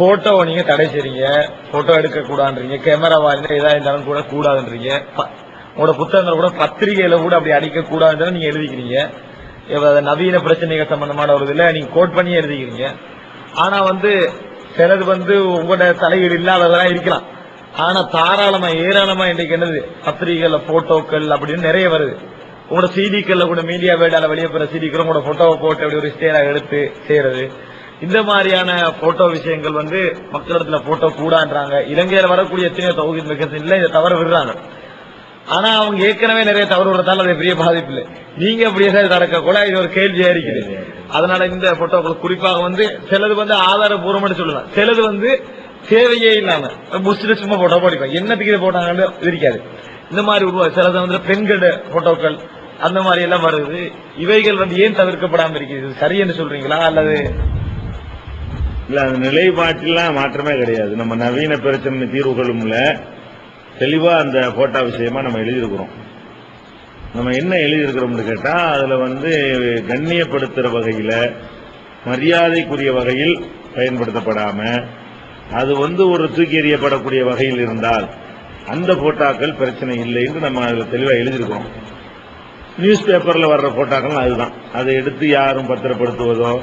போட்டோவை நீங்க தடை செய்றீங்க, போட்டோ எடுக்க கூடாதுன்றீங்க, கேமரா வாயில ஏதா இருந்தாலும் கூட கூடாதுன்றீங்க. உங்களோட புத்தகங்கள் கூட பத்திரிகையில கூட அப்படி அடிக்க கூடாதுன்னு நீங்க எழுதிக்கிறீங்க. நவீன பிரச்சனைகள் சம்பந்தமான ஒரு இதுல நீங்க கோட் பண்ணி எழுதிக்கிறீங்க. ஆனா சிலது உங்களோட தலையீடு இல்லாததெல்லாம் இருக்கலாம். ஆனா தாராளமா ஏராளமா இன்றைக்கு என்னது பத்திரிகைகள்ல போட்டோக்கள் அப்படின்னு நிறைய வருது. உங்களோட சிடிக்கள்ல கூட மீடியா வேடால வெளியே போற சிடிக்கள் உங்களோட போட்டோவை போட்டு அப்படி ஒரு ஸ்டேரா எடுத்து செய்யறது. இந்த மாதிரியான போட்டோ விஷயங்கள் மக்களிடத்துல போட்டோ கூடான்றாங்க. இலங்கையில வரக்கூடிய எத்தனையோ தௌஹீத் மெகசின்ல இதை தவறு விடுறாங்க. ஆனா அவங்க ஏற்கனவே நிறைய தவறு விடுறதால அது பெரிய பாதிப்பு இல்லை. நீங்க அப்படி ஏதாவது நடக்க கூட இது ஒரு கேள்வியா இருக்குது. அதனால இந்த போட்டோக்கள் குறிப்பாக சிலது ஆதாரபூர்வம்னு சொல்லலாம், சிலது தேவையே இல்லாம முடிச்சுட்டு சும்மா போட்டோ போடிப்பாங்க. என்னத்துக்கு இதை போட்டாங்கன்னு இருக்காது. இந்த மாதிரி சிலது பெண்களோட போட்டோக்கள் அந்த மாதிரி எல்லாம் வருது. இவைகள் ஏன் தவிர்க்கப்படாம இருக்குது? சரி என்று சொல்றீங்களா அல்லது இல்ல? அந்த நிலைப்பாட்டிலாம் மாற்றமே கிடையாது. நம்ம நவீன பிரச்சனை தீர்வுகளும் தெளிவா அந்த போட்டோ விஷயமா நம்ம எழுதியிருக்கிறோம். நம்ம என்ன எழுதியிருக்கிறோம்னு கேட்டா, அதுல கண்ணியப்படுத்துற வகையில மரியாதைக்குரிய வகையில் பயன்படுத்தப்படாம அது ஒரு தூக்கி எறியப்படக்கூடிய வகையில் இருந்தால் அந்த போட்டோக்கள் பிரச்சனை இல்லை என்று நம்ம அதுல தெளிவா எழுதியிருக்கிறோம். நியூஸ் பேப்பர்ல வர்ற போட்டோக்கள் அதுதான். அதை எடுத்து யாரும் பத்திரப்படுத்துவதோ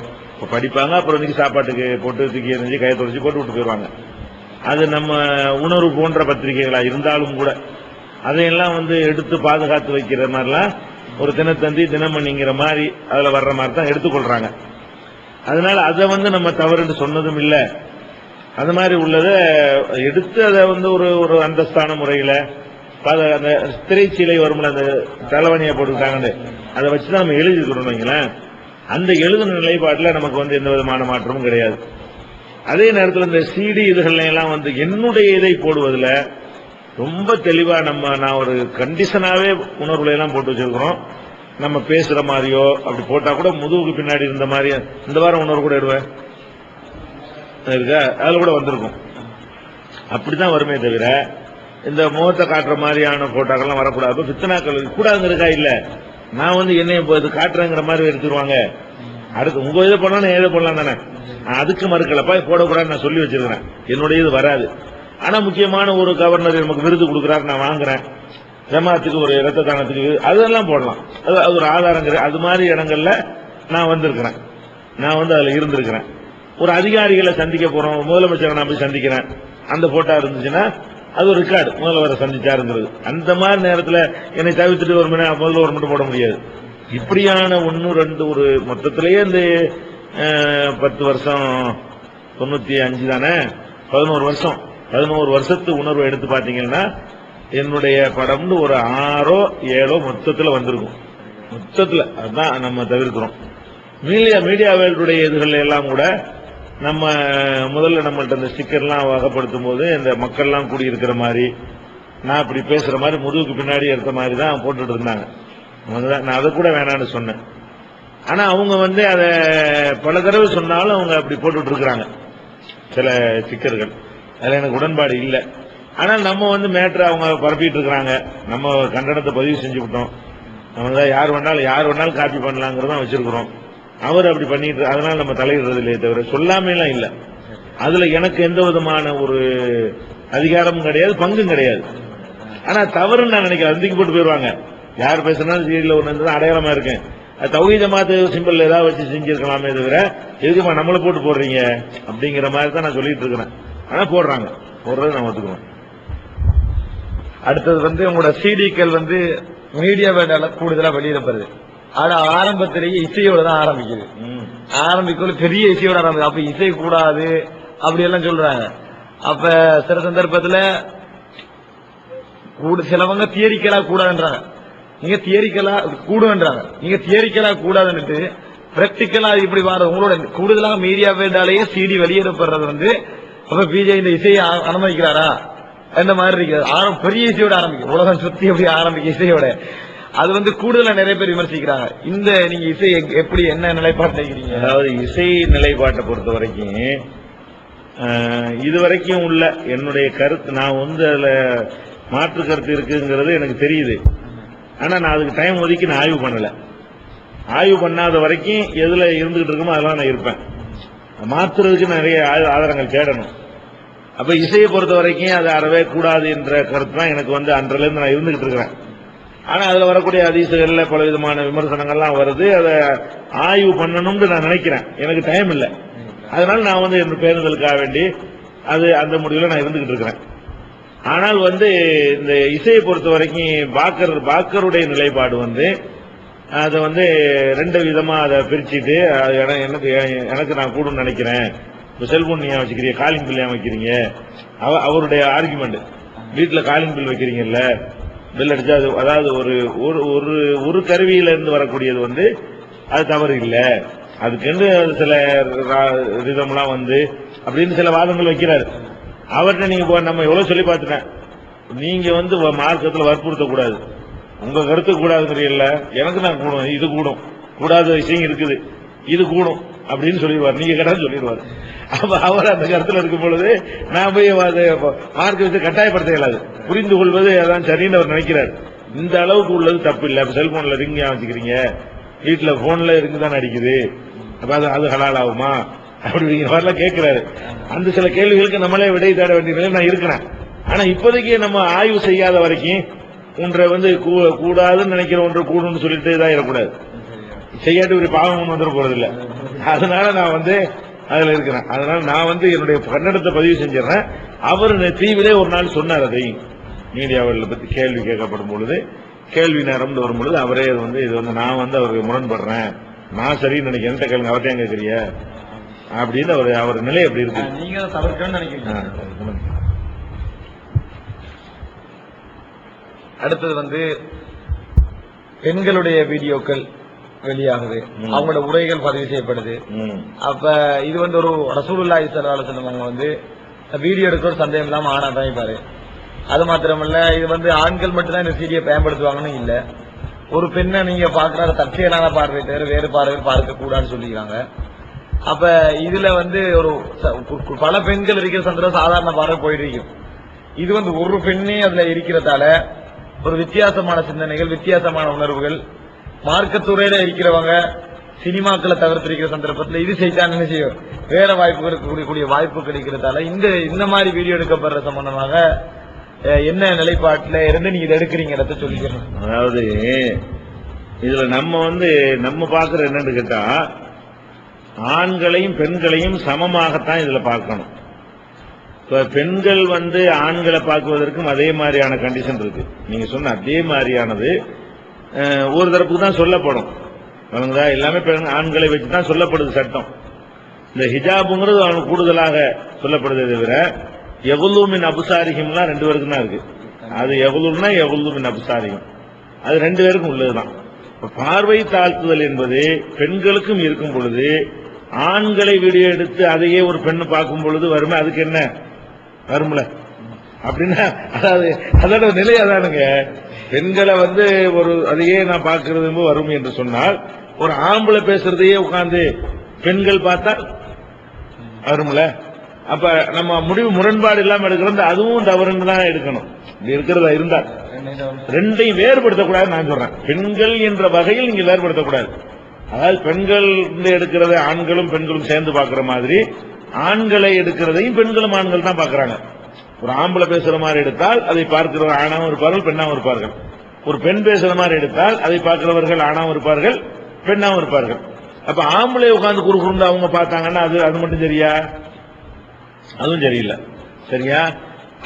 படிப்பாங்க, அப்புறம் சாப்பாட்டுக்கு போட்டு தூக்கி எறிஞ்சு கையை தொடச்சி போட்டு விட்டு போயிடுவாங்க. அது நம்ம உணர்வு போன்ற பத்திரிகைகளா இருந்தாலும் கூட அதையெல்லாம் எடுத்து பாதுகாத்து வைக்கிற மாதிரிலாம் ஒரு தினத்தந்தி தினமணிங்கிற மாதிரி அதுல வர்ற மாதிரி தான் எடுத்துக்கொள்றாங்க. அதனால அதை நம்ம தவறுன்னு சொன்னதும் இல்லை. அது மாதிரி உள்ளதை எடுத்து அதை ஒரு அந்தஸ்தான முறையில அந்த திரைச்சீலை வரும்ல, அந்த தலைவணியை போட்டுக்கிட்டாங்கன்னு அதை வச்சுதான் நம்ம எழுதிக்கிறோம் வைங்களேன். அந்த எழுதுன நிலைப்பாட்டில் நமக்கு எந்த விதமான மாற்றமும் கிடையாது. அதே நேரத்தில் இந்த சிடி இதுகள் எல்லாம் என்னுடைய இதை போடுவதில் ரொம்ப தெளிவா நான் ஒரு கண்டிஷனாவே உணர்வுல எல்லாம் போட்டு வச்சிருக்கிறோம். நம்ம பேசுற மாதிரியோ அப்படி போட்டா கூட முதுகுக்கு பின்னாடி இருந்த மாதிரி இந்த வாரம் உணர்வு கூட இடுவேன் இருக்கா, அதுல கூட வந்திருக்கும். அப்படிதான் வருமே தவிர இந்த முகத்தை காட்டுற மாதிரியான போட்டோக்கள்லாம் வரக்கூடாது. பித்தனாக்கள் கூடாதுங்கிறக்கா இல்ல, நான் என்னைய காட்டுறேங்கிற மாதிரி எடுத்துருவாங்க. அடுத்து உங்க இதை பண்ணலாம் ஏதோ பண்ணலாம் தானே, அதுக்கு மறுக்கலப்பா போடக்கூடாதுன்னு நான் சொல்லி வச்சிருக்கிறேன். என்னுடைய இது வராது. ஆனா முக்கியமான ஒரு கவர்னர் நமக்கு விருது கொடுக்குறாரு, நான் வாங்குறேன், ஜமாத்துக்கு ஒரு இரத்த தானத்துக்கு அதெல்லாம் போடலாம். அது ஒரு ஆதாரங்கிற அது மாதிரி இடங்கள்ல நான் வந்திருக்கிறேன். நான் அதுல இருந்திருக்கிறேன். ஒரு அதிகாரிகளை சந்திக்க போறோம், முதலமைச்சரை நான் போய் சந்திக்கிறேன், அந்த போட்டோ இருந்துச்சுன்னா அது ஒரு ரெக்கார்டு, முதல்வரை சந்திச்சாருங்கிறது. அந்த மாதிரி நேரத்தில் என்னை தவிர்த்துட்டு முதல்வர் மட்டும் போட முடியாது. இப்படியான 1 2 ஒரு மொத்தத்திலேயே இந்த 10 வருஷம் 95 தானே, 11 வருஷத்து உணர்வு எடுத்து பாத்தீங்கன்னா என்னுடைய படம்னு ஒரு 6 7 மொத்தத்தில் வந்திருக்கும். மொத்தத்தில் அதுதான் நம்ம தவிர்க்கிறோம். மீடியாவுடைய இதுகள் எல்லாம் கூட நம்ம முதல்ல நம்மள்ட்ட இந்த ஸ்டிக்கர்லாம் வகைப்படுத்தும் போது இந்த மக்கள்லாம் கூடியிருக்கிற மாதிரி நான் இப்படி பேசுற மாதிரி முதுகுக்கு பின்னாடி எடுத்த மாதிரி தான் போட்டுட்டு இருந்தாங்க. நான் அதை கூட வேணான்னு சொன்னேன். ஆனா அவங்க அதை பல தடவை சொன்னாலும் அவங்க அப்படி போட்டுட்டு இருக்கிறாங்க சில ஸ்டிக்கர்கள். அதுல எனக்கு உடன்பாடு இல்லை. ஆனால் நம்ம மேட்ரு அவங்க பரப்பிட்டு இருக்கிறாங்க, நம்ம கண்டனத்தை பதிவு செஞ்சு விட்டோம். நம்ம யார் வேணாலும் காப்பி பண்ணலாங்கிறதான் வச்சிருக்கிறோம். அவர் அப்படி பண்ணிட்டு அதனால நம்ம தலையிடுறது இல்லையே தவிர சொல்லாமலாம் இல்லை. அதுல எனக்கு எந்த விதமான ஒரு அதிகாரமும் கிடையாது, பங்கும் கிடையாது. ஆனா தவறுன்னு நான் நினைக்கிறேன். அதுக்கு போட்டு போயிருவாங்க. யார் பேசுனாலும் சீரியல ஒன்று அடையாளமா இருக்கேன். தௌஹீத் ஜமாத் சிம்பிள் ஏதாவது வச்சு செஞ்சிருக்கலாமே தவிர எதுக்குமா நம்மளை போட்டு போடுறீங்க அப்படிங்கிற மாதிரி தான் நான் சொல்லிட்டு இருக்கிறேன். ஆனா போடுறது நான் ஒத்துக்கிறேன். அடுத்தது உங்களோட சிடிக்கள் மீடியா வேண்டால கூடுதலா வெளியிடப்படுது. ஆனா ஆரம்பத்திலேயே இசையோட தான் ஆரம்பிக்குது. ஆரம்பிக்குள்ள பெரிய இசையோட ஆரம்பிக்குது. அப்ப இசை கூடாது அப்படி எல்லாம் சொல்றாங்க. அப்ப சில சந்தர்ப்பத்துல சிலவங்க தியரிக்கலா கூடாதுன்றாங்க, நீங்க தியரிக்கலா கூடுன்றாங்க. நீங்க தியரிக்கலா கூடாதுன்னுட்டு பிராக்டிக்கலா இப்படி வர உங்களோட கூடுதலாக மீடியா வேண்டாலேயே சிடி வெளியிடப்படுறது அப்ப பிஜே இந்த இசையை அனுமதிக்கிறாரா என்ன மாதிரி இருக்கு. பெரிய இசையோட ஆரம்பிக்கும், உலகம் சுத்தி எப்படி ஆரம்பிக்கும் இசையோட. அது கூடுதலா நிறைய பேர் விமர்சிக்கிறாங்க. இந்த நீங்க இசை எப்படி என்ன நிலைப்பாட்டு? அதாவது இசை நிலைப்பாட்டை பொறுத்த வரைக்கும் இதுவரைக்கும் உள்ள என்னுடைய கருத்து, நான் அதுல மாற்று கருத்து இருக்குங்கிறது எனக்கு தெரியுது. ஆனா நான் அதுக்கு டைம் ஒதுக்கி நான் ஆய்வு பண்ணல. ஆய்வு பண்ணாத வரைக்கும் எதுல இருந்துகிட்டு இருக்குமோ அதெல்லாம் நான் இருப்பேன். மாத்துறதுக்கு நிறைய ஆதாரங்கள் தேடணும். அப்ப இசையை பொறுத்த வரைக்கும் அது அறவே கூடாது என்ற கருத்து தான் எனக்கு அன்றில இருந்து நான் இருந்துகிட்டு இருக்கிறேன். ஆனா அதுல வரக்கூடிய ஹதீஸ்கள்ல பல விதமான விமர்சனங்கள்லாம் வருது. அதை ஆய்வு பண்ணணும்னு நான் நினைக்கிறேன். எனக்கு டைம் இல்லை. அதனால நான் என் பேருந்தலுக்காக வேண்டி அது அந்த முடிவுல நான் இருந்துகிட்டு இருக்கிறேன். ஆனால் இந்த இசையை பொறுத்த வரைக்கும் பாக்கருடைய நிலைப்பாடு அதை ரெண்டு விதமா அதை பிரிச்சுட்டு எனக்கு நான் கூடும் நினைக்கிறேன். செல்போன் ஏன் வச்சுக்கிறீங்க, காலிங் பில் ஏன் வைக்கிறீங்க, அவருடைய ஆர்குமெண்ட். வீட்டுல காலிங் பில் வைக்கிறீங்கல்ல, பில் அடிச்சா அதாவது ஒரு கருவியில இருந்து வரக்கூடியது அது தவறு இல்லை, அதுக்கு சில ரிதம்லாம் அப்படின்னு சில வாதங்கள் வைக்கிறாரு. அவர்கிட்ட நீங்க நம்ம எவ்வளவு சொல்லி பார்த்துட்டேன். நீங்க மார்க்கத்தில் வற்புறுத்த கூடாது, உங்க கருத்து கூடாதுங்கிறீங்கல்ல, எனக்கு நான் கூடும், இது கூடும், கூடாத விஷயம் இருக்குது, இது கூடும் அப்படின்னு சொல்லிடுவார். நீங்க கேட்டா சொல்லிடுவார். அப்ப அவர் அந்த கருத்துல இருக்கும் பொழுது நான் போய் மார்க்க வச்சு கட்டாயப்படுத்த இயலாது. புரிந்து கொள்வது அதான் சரின்னு அவர் நினைக்கிறார். இந்த அளவுக்கு உள்ளது தப்பு இல்லை. செல்போன்ல ரிங் வச்சுக்கிறீங்க, வீட்டுல போன்ல ரிங் தான் அடிக்குது, அப்ப அது ஹலால் ஆகுமா அப்படிங்கிற மாதிரிலாம் கேட்கிறாரு. அந்த சில கேள்விகளுக்கு நம்மளே விடை தேட வேண்டிய நிலையில் நான் இருக்கிறேன். ஆனா இப்போதைக்கு நம்ம ஆய்வு செய்யாத வரைக்கும் ஒன்றை கூடாதுன்னு நினைக்கிற ஒன்று கூடுன்னு சொல்லிட்டு இதாக இருக்கக்கூடாது. செய்யாட்டு ஒரு பாவம் வந்துட போறது இல்லை. அதனால நான் அதுல இருக்கிறேன். அதனால நான் என்னுடைய கன்னடத்தை பதிவு செஞ்சிடறேன். அவர் தீவிலே ஒரு நாள் சொன்னார். அதை மீடியாவில் பத்தி கேள்வி கேட்கப்படும் பொழுது, கேள்வி நேரம் வரும் பொழுது அவரே இது நான் அவருக்கு முரண்படுறேன், நான் சரின்னு நினைக்கிறேன், கேளுங்க அவர்கிட்ட கேட்கறிய அப்படின்னு அவர் நிலை எப்படி இருக்கு. நீங்க தவிர்க்கணும்னு நினைக்கிறீங்க. அடுத்தது பெண்களுடைய வீடியோக்கள் வெளியாகுது, அவங்களோட உரைகள் பதிவு செய்யப்படுது. அப்ப இது ஒரு ரசூலுல்லாஹி ஸல்லல்லாஹு அலைஹி வஸல்லம் அவங்க வீடியோ எடுக்க ஒரு சந்தேகம் இல்லாம ஆனா தான். அது மாத்திரமல்ல, இது ஆண்கள் மட்டும்தான் இந்த சீடியை பயன்படுத்துவாங்கன்னு இல்ல. ஒரு பெண்ணை நீங்க பாக்குற தற்செயலான பார்வை தவிர வேறு பார்வையில் பார்க்க கூடாதுன்னு சொல்லிக்கிறாங்க. அப்ப இதுல ஒரு பல பெண்கள் இருக்கிற சந்தர்ப்பம் சாதாரண பார்வை போயிட்டு இது ஒரு பெண்ணே அதுல இருக்கிறதால ஒரு வித்தியாசமான சிந்தனைகள், வித்தியாசமான உணர்வுகள், மார்க்கத்துறையில இருக்கிறவங்க சினிமாக்களை தவிர்த்திருக்கிற சந்தர்ப்பத்தில் இது செய்தான் என்ன செய்யும், வேற வாய்ப்புகளுக்கு கூடிய வாய்ப்பு கிடைக்கிறதால இந்த மாதிரி வீடியோ எடுக்கப்படுற சம்பந்தமாக என்ன நிலைப்பாட்டில இருந்து நீங்க இதை எடுக்கிறீங்க சொல்லிக்கணும். அதாவது இதுல நம்ம பாக்குற என்னன்னு கேட்டா, ஆண்களையும் பெண்களையும் சமமாகத்தான் இதுல பார்க்கணும். பெண்கள் ஆண்களை பார்க்குவதற்கும் அதே மாதிரியான கண்டிஷன் இருக்கு. நீங்க சொன்ன அதே மாதிரியானது ஒரு தரப்புக்கு தான் சொல்லப்படும். எல்லாமே ஆண்களை வச்சுதான் சொல்லப்படுது சட்டம். இந்த ஹிஜாபுங்கிறது அவனுக்கு கூடுதலாக சொல்லப்படுதே தவிர எகுலூமின் அபுசாரிகம்லாம் ரெண்டு பேருக்கும் தான் இருக்கு. அது எகுலூர்னா எகுலூமின் அபுசாரிகம், அது ரெண்டு பேருக்கும் உள்ளதுதான். பார்வை தாழ்த்துதல் என்பது பெண்களுக்கும் இருக்கும் பொழுது ஆண்களை வீடியோ எடுத்து அதையே ஒரு பெண்ணு பார்க்கும் பொழுது வருமே, அதுக்கு என்ன வரும்ல அப்படின்னா, அதாவது அதோட நிலை அதானுங்க. பெண்களை ஒரு அதையே நான் பார்க்கறது வரும் என்று சொன்னால், ஒரு ஆம்பளை பேசுறதையே உட்கார்ந்து பெண்கள் பார்த்தால் வரும்ல. அப்ப நம்ம முடிவு முரண்பாடு இல்லாம எடுக்கிறது அதுவும் தவறுன்னு தான் எடுக்கணும். இப்படி இருக்கிறதா இருந்தால் ரெண்டையும் வேறுபடுத்தக்கூடாது நான் சொல்றேன். பெண்கள் என்ற வகையில் நீங்க வேறுபடுத்தக்கூடாது. அதாவது பெண்கள் எடுக்கிறத ஆண்களும் பெண்களும் சேர்ந்து பார்க்கிற மாதிரி, ஆண்களை எடுக்கிறதையும் பெண்களும் ஆண்கள் தான் பார்க்கிறாங்க. ஒரு ஆம்பளை பேசுற மாதிரி எடுத்தால் அதை பார்க்கிறவர் ஆணாவும் இருப்பார்கள், பெண்ணாவும் இருப்பார்கள். ஒரு பெண் பேசுற மாதிரி எடுத்தால் அதை பார்க்கிறவர்கள் ஆணாவும் இருப்பார்கள், பெண்ணாவும் இருப்பார்கள். அப்ப ஆம்பளை உட்கார்ந்து குறுகுறுந்து அவங்க பார்த்தாங்கன்னா அது மட்டும் சரியா? அதுவும் சரியில்லை. சரியா?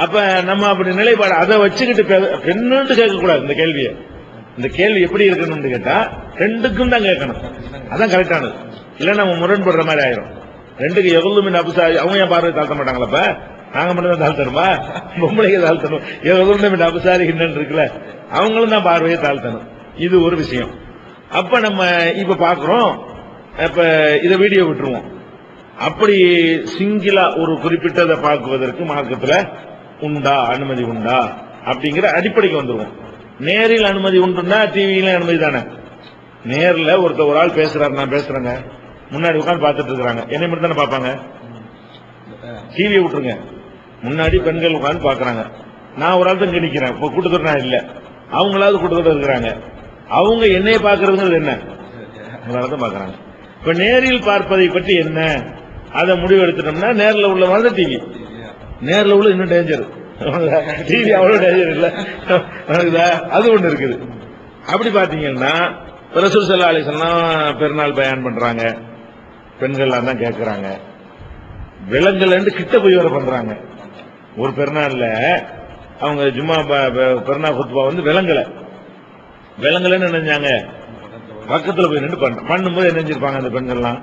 அப்ப நம்ம அப்படி நிலைப்பாடு அதை வச்சுக்கிட்டு பெண்ணுன்னு கேட்கக்கூடாது. இந்த கேள்வி எப்படி இருக்கணும்னு கேட்டா ரெண்டுக்கும் தான் கேட்கணும். அதான் கரெக்டானது. இல்ல நம்ம முரண்படுற மாதிரி ஆயிரும். ரெண்டுக்கு எவ்வளவு அபுசாரி அவங்க ஏன் பார்வை தாழ்த்த மாட்டாங்களப்ப, நாங்க மட்டும் தான் தாழ்த்தணுமா? பொம்பளைக்கு தாழ்த்தணும். எவ்வளவு அபுசாரி என்னன்னு இருக்குல்ல, அவங்களும் தான் பார்வையை தாழ்த்தணும். இது ஒரு விஷயம். அப்ப நம்ம இப்ப பாக்குறோம், இப்ப இதை வீடியோ விட்டுருவோம். அப்படி சிங்கிளா ஒரு குறிப்பிட்டதை பார்க்குவதற்கு மார்க்கத்துல உண்டா, அனுமதி உண்டா அப்படிங்கிற அடிப்படைக்கு வந்துருவோம். நேரில் அனுமதி உண்டுன்னா டிவியில அனுமதி தானே. நேரில் ஒரு ஆள் பேசுறாரு, நான் பேசுறேங்க, முன்னாடி உட்காந்து பார்த்துட்டு இருக்கிறாங்க, என்னை மட்டும் தானே பார்ப்பாங்க. டிவியை விட்டுருங்க, முன்னாடி பெண்கள் உட்காந்து பாக்குறாங்க, நான் ஒரு ஆள் தான் நினைக்கிறேன், இப்ப கூட்டத்தோட நான் இல்ல, அவங்களாவது கூட்டத்தோட இருக்கிறாங்க, அவங்க என்னைய பாக்குறதுங்கிறது என்ன தான் பாக்குறாங்க. இப்ப நேரில் பார்ப்பதை பற்றி என்ன அதை முடிவு எடுத்துட்டோம்னா நேரில் உள்ள மாதிரி டிவி, நேரில் உள்ள இன்னும் டேஞ்சர், டிவி அவ்வளவு டேஞ்சர் இல்ல, அது ஒண்ணு இருக்குது. அப்படி பாத்தீங்கன்னா ரசூல் ஸல்லல்லாஹு அலைஹி வஸல்லம் பெருநாள் பயான் பண்றாங்க, பெண்கள் தான் கேட்கறாங்க, விலங்குல கிட்ட போய் வர பண்றாங்க. ஒரு பெருநாள்ல அவங்க ஜும்மா பெருநாள் குத்பா விலங்குலன்னு நினைஞ்சாங்க, பக்கத்துல போய் நின்று பண்ணும்போது என்ன செஞ்சிருப்பாங்க அந்த பெண்கள்லாம்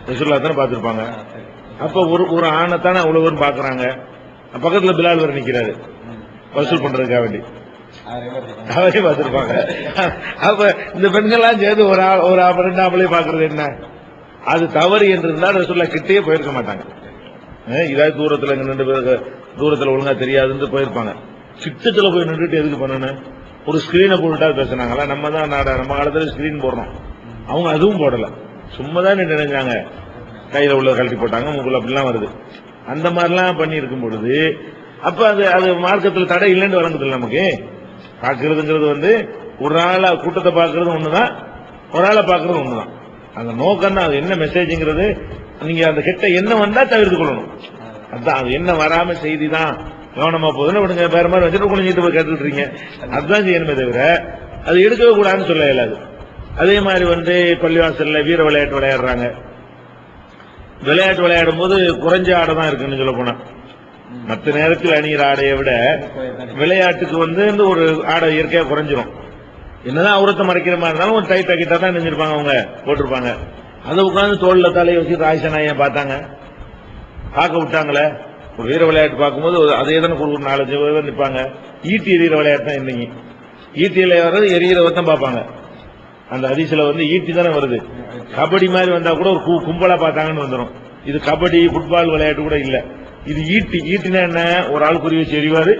ரசூலுல்லாஹ் தானே பார்த்திருப்பாங்க. அப்ப ஒரு ஆணைத்தானே அவ்வளவு பாக்குறாங்க, பக்கத்துல பிலால் வர நிக்கிறாரு வசூல் பண்றதுக்காக வேண்டி, அவரே பார்த்திருப்பாங்க. அப்ப இந்த பெண்கள்லாம் சேர்ந்து ஒரு ரெண்டு ஆம்பளை பாக்குறது என்ன, அது தவறு என்று இருந்தால் ரசூலுல்லாஹ் கிட்டே போயிருக்க மாட்டாங்க. இதாவது தூரத்துல ரெண்டு பேருக்கு தூரத்துல ஒழுங்கா தெரியாதுன்னு போயிருப்பாங்க. கிட்டத்துல போய் நின்றுட்டு எதுக்கு பண்ணணும், ஒரு ஸ்கிரீனை போட்டுட்டா பேசினாங்களா, நம்ம தான் நம்ம காலத்துல ஸ்கிரீன் போடுறோம், அவங்க அதுவும் போடல, சும்மா தான் நினைஞ்சாங்க, கையில உள்ள கழட்டி போட்டாங்க, மூக்குள்ள அப்படிலாம் வருது. அந்த மாதிரிலாம் பண்ணி இருக்கும் பொழுது அப்ப அது மார்க்கத்தில் தடை இல்லைன்னு வழங்குது. நமக்கு பாக்குறதுங்கிறது ஒரு ஆளா கூட்டத்தை பாக்குறது ஒண்ணுதான், ஒரு ஆளை பாக்குறது ஒண்ணுதான். அந்த நோக்கம் தான், அது என்ன மெசேஜ்ங்கிறது நீங்க அந்த கெட்ட எண்ணம் வந்தா தவிர்த்து கொள்ளணும். அதுதான், அது என்ன வராம செய்தி தான் கவனமா போகுதுன்னு விடுங்க, வேற மாதிரி வச்சுட்டு குளிஞ்சிட்டு போய் கேட்டுட்டு இருக்கீங்க, அதுதான் செய்யணுமே தவிர அது எடுக்கவே கூடாதுன்னு சொல்ல இயலாது. அதே மாதிரி பள்ளிவாசல்ல வீர விளையாட்டு விளையாடுறாங்க, விளையாட்டு விளையாடும் போது குறைஞ்ச ஆடை தான் இருக்குன்னு சொல்ல போனா, மற்ற நேரத்தில் அணிகிற ஆடையை விட விளையாட்டுக்கு ஒரு ஆடை இயற்கையா குறைஞ்சிரும். என்னதான் அவுரத்தை மறைக்கிற மாதிரி இருந்தாலும் ஒரு டைட் ஆக்கிட்டா தான் நினைஞ்சிருப்பாங்க, அவங்க போட்டிருப்பாங்க. அதை உட்காந்து தோல்ல தலையை வச்சு ஆயிஷா நாயன் பார்த்தாங்க, பார்க்க விட்டாங்களே. ஒரு வீர விளையாட்டு பார்க்கும்போது அதே தானே ஒரு 4-5 பேர் நிற்பாங்க. ஈட்டி எறிகிற விளையாட்டு தான் இன்னைக்கு, ஈட்டியில வர்றது எறிகிறவத்தான் பார்ப்பாங்க. அந்த ஹதீஸ்ல ஈட்டி தானே வருது. கபடி மாதிரி வந்தா கூட ஒரு கும்பலா பார்த்தாங்கன்னு வந்துடும். இது கபடி ஃபுட்பால் விளையாட்டு கூட இல்ல, இது ஈட்டி. ஈட்டினா என்ன, ஒரு ஆள் குறி வச்சு எறிவாரு,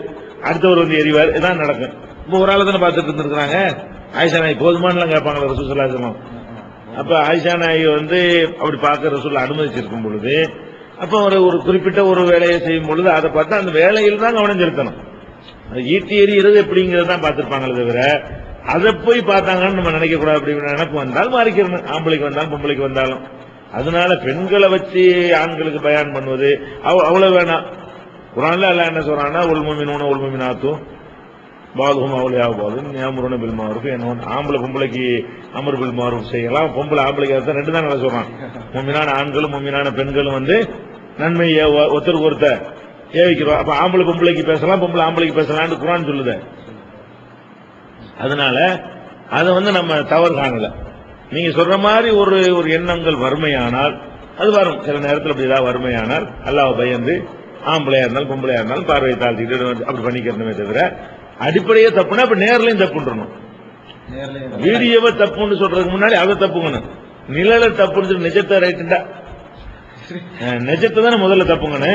அடுத்தவர் எறிவாரு, இதான் நடக்கும். இப்போ ஒரு ஆள் தானே பார்த்துட்டு இருந்திருக்காங்க. ஆயிஷா நாய் போதுமானலாம் கேட்பாங்களா ரசூல் ஸல்லல்லாஹு அலைஹி வஸல்லம். அப்ப ஆயிஷா நாய் அப்படி பார்க்க ரசூல் அனுமதிச்சிருக்கும் பொழுது, அப்ப ஒரு குறிப்பிட்ட ஒரு வேலையை செய்யும் பொழுது அதை பார்த்தா அந்த வேலையில் தான் கவனம் செலுத்தணும். ஈட்டி எறிகிறது எப்படிங்கிறது தான் பார்த்திருப்பாங்களே தவிர அதை போய் பார்த்தாங்கன்னு நம்ம நினைக்க கூடாது. அப்படி நினைப்பு வந்தால் மாறிக்கிறணும், ஆம்பளைக்கு வந்தாலும் பொம்பளைக்கு வந்தாலும். அதனால பெண்களை வச்சு ஆண்களுக்கு பயான் பண்ணுவது அவ்வளவு வேணாம். குர்ஆன்ல அல்லாஹ் என்ன சொல்றான்னா, உல் முஃமினூன உல் முஃமினாத்து பாதுஹும் அவ்லியா பாதுன் யஅமுருன பில் மஅரூஃப், ஆம்பளை பொம்பளைக்கு அமர் பில் மஅரூஃப் செய்யலாம், பொம்பளை ஆம்பளைக்கு ரெண்டு தான் நல்லா சொல்றான். முஃமினான ஆண்களும் முஃமினான பெண்களும் நன்மையை ஒருத்தருக்கு ஒருத்தர் ஏவிக்கிறோம். அப்ப ஆம்பளை பொம்பளைக்கு பேசலாம், பொம்பளை ஆம்பளைக்கு பேசலாம்னு குர்ஆன் சொல்லுது. அதனால அதை நம்ம தவறு காணல. நீங்க சொல்ற மாதிரி ஒரு எண்ணங்கள் வறுமையானால் அது வரும், சில நேரத்தில் அப்படி ஏதாவது வறுமையானால் அல்லாஹ் பயந்து ஆம்பளையா இருந்தாலும் பொம்பளையா இருந்தாலும் பார்வையை தாழ்த்திட்டு அப்படி பண்ணிக்கிறதுமே தவிர அடிப்படையே தப்புனா அப்ப நேர்லயும் தப்புன்றணும். வீடியோவை தப்புன்னு சொல்றதுக்கு முன்னாடி அதை தப்புங்கணும். நிழல தப்புன்னு நிஜத்தை ரைட்டுண்டா, நிஜத்தை தானே முதல்ல தப்புங்கன்னு.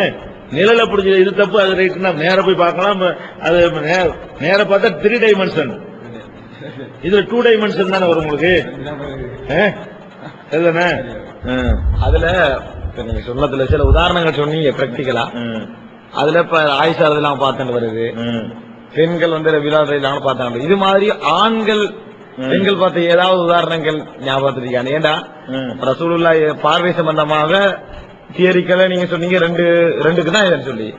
நிழல பிடிச்ச இது தப்பு அது ரைட்டுன்னா நேர போய் பார்க்கலாம். அது நேர பார்த்தா 3 டைமென்ஷன், இதுல 2 டைமென்ஷன் தானே வரும் உங்களுக்கு. அதுல நீங்க சொன்னதுல சில உதாரணங்கள் சொன்னீங்க பிராக்டிகலா. அதுல இப்ப ஆயிஷா அதெல்லாம் பார்த்துட்டு வருது, பெண்கள் விழாதான் பார்த்தாங்க. இது மாதிரி ஆண்கள் பெண்கள் பார்த்த ஏதாவது உதாரணங்கள் ஞாபகத்திருக்காங்க? ஏண்டா ரசூலுல்லாஹ் பார்வை சம்பந்தமாக தியரிக்கல நீங்க சொன்னீங்க ரெண்டுக்கு தான் இதன்னு சொல்லி,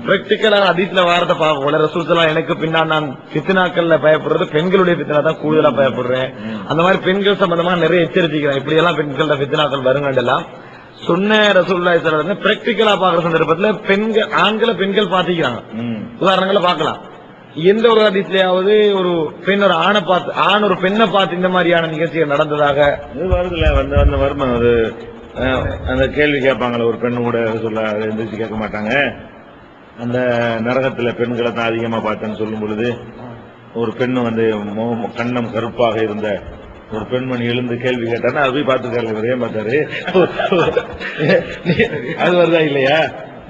பிராக்டிக்கலா ஹதீஸ்ல வாரத்தை பார்க்கல. ரசூல் ஸல்லல்லாஹு எனக்கு பின்னால் நான் ஃபித்னாக்கள்ல பயப்படுறது பெண்களுடைய ஃபித்னா தான் கூடுதலா பயப்படுறேன். அந்த மாதிரி பெண்கள் சம்பந்தமா நிறைய எச்சரிக்கிறேன், இப்படி எல்லாம் பெண்கள ஃபித்னாக்கள் வருங்கலாம் சொன்ன ரசூலுல்லாஹி ஸல்லல்லாஹு அலைஹி வஸல்லம். பிராக்டிக்கலா பாக்குற சந்தர்ப்பத்துல பெண்கள் ஆண்களை பெண்கள் பாத்திக்கிறாங்க. உதாரணங்களை பார்க்கலாம். எந்த ஒரு ஹதீஸ்லயாவது ஒரு பெண் ஒரு ஆணை பார்த்து, ஆண் ஒரு பெண்ணை பார்த்து இந்த மாதிரியான நிகழ்ச்சிகள் நடந்ததாக வருதுல அந்த வருமா அந்த கேள்வி கேட்பாங்களே, ஒரு பெண்ணு கூட சொல்ல எந்திரிச்சு கேட்க மாட்டாங்க. அந்த நரகத்துல பெண்களை தான் அதிகமா பார்த்தேன்னு சொல்லும் பொழுது ஒரு பெண்ணு கண்ணம் கருப்பாக இருந்த ஒரு பெண்மணி எழுந்து கேள்வி கேட்டாருன்னா அது போய் பார்த்துக்காரு, ஏன் பார்த்தாரு அது வருதா இல்லையா?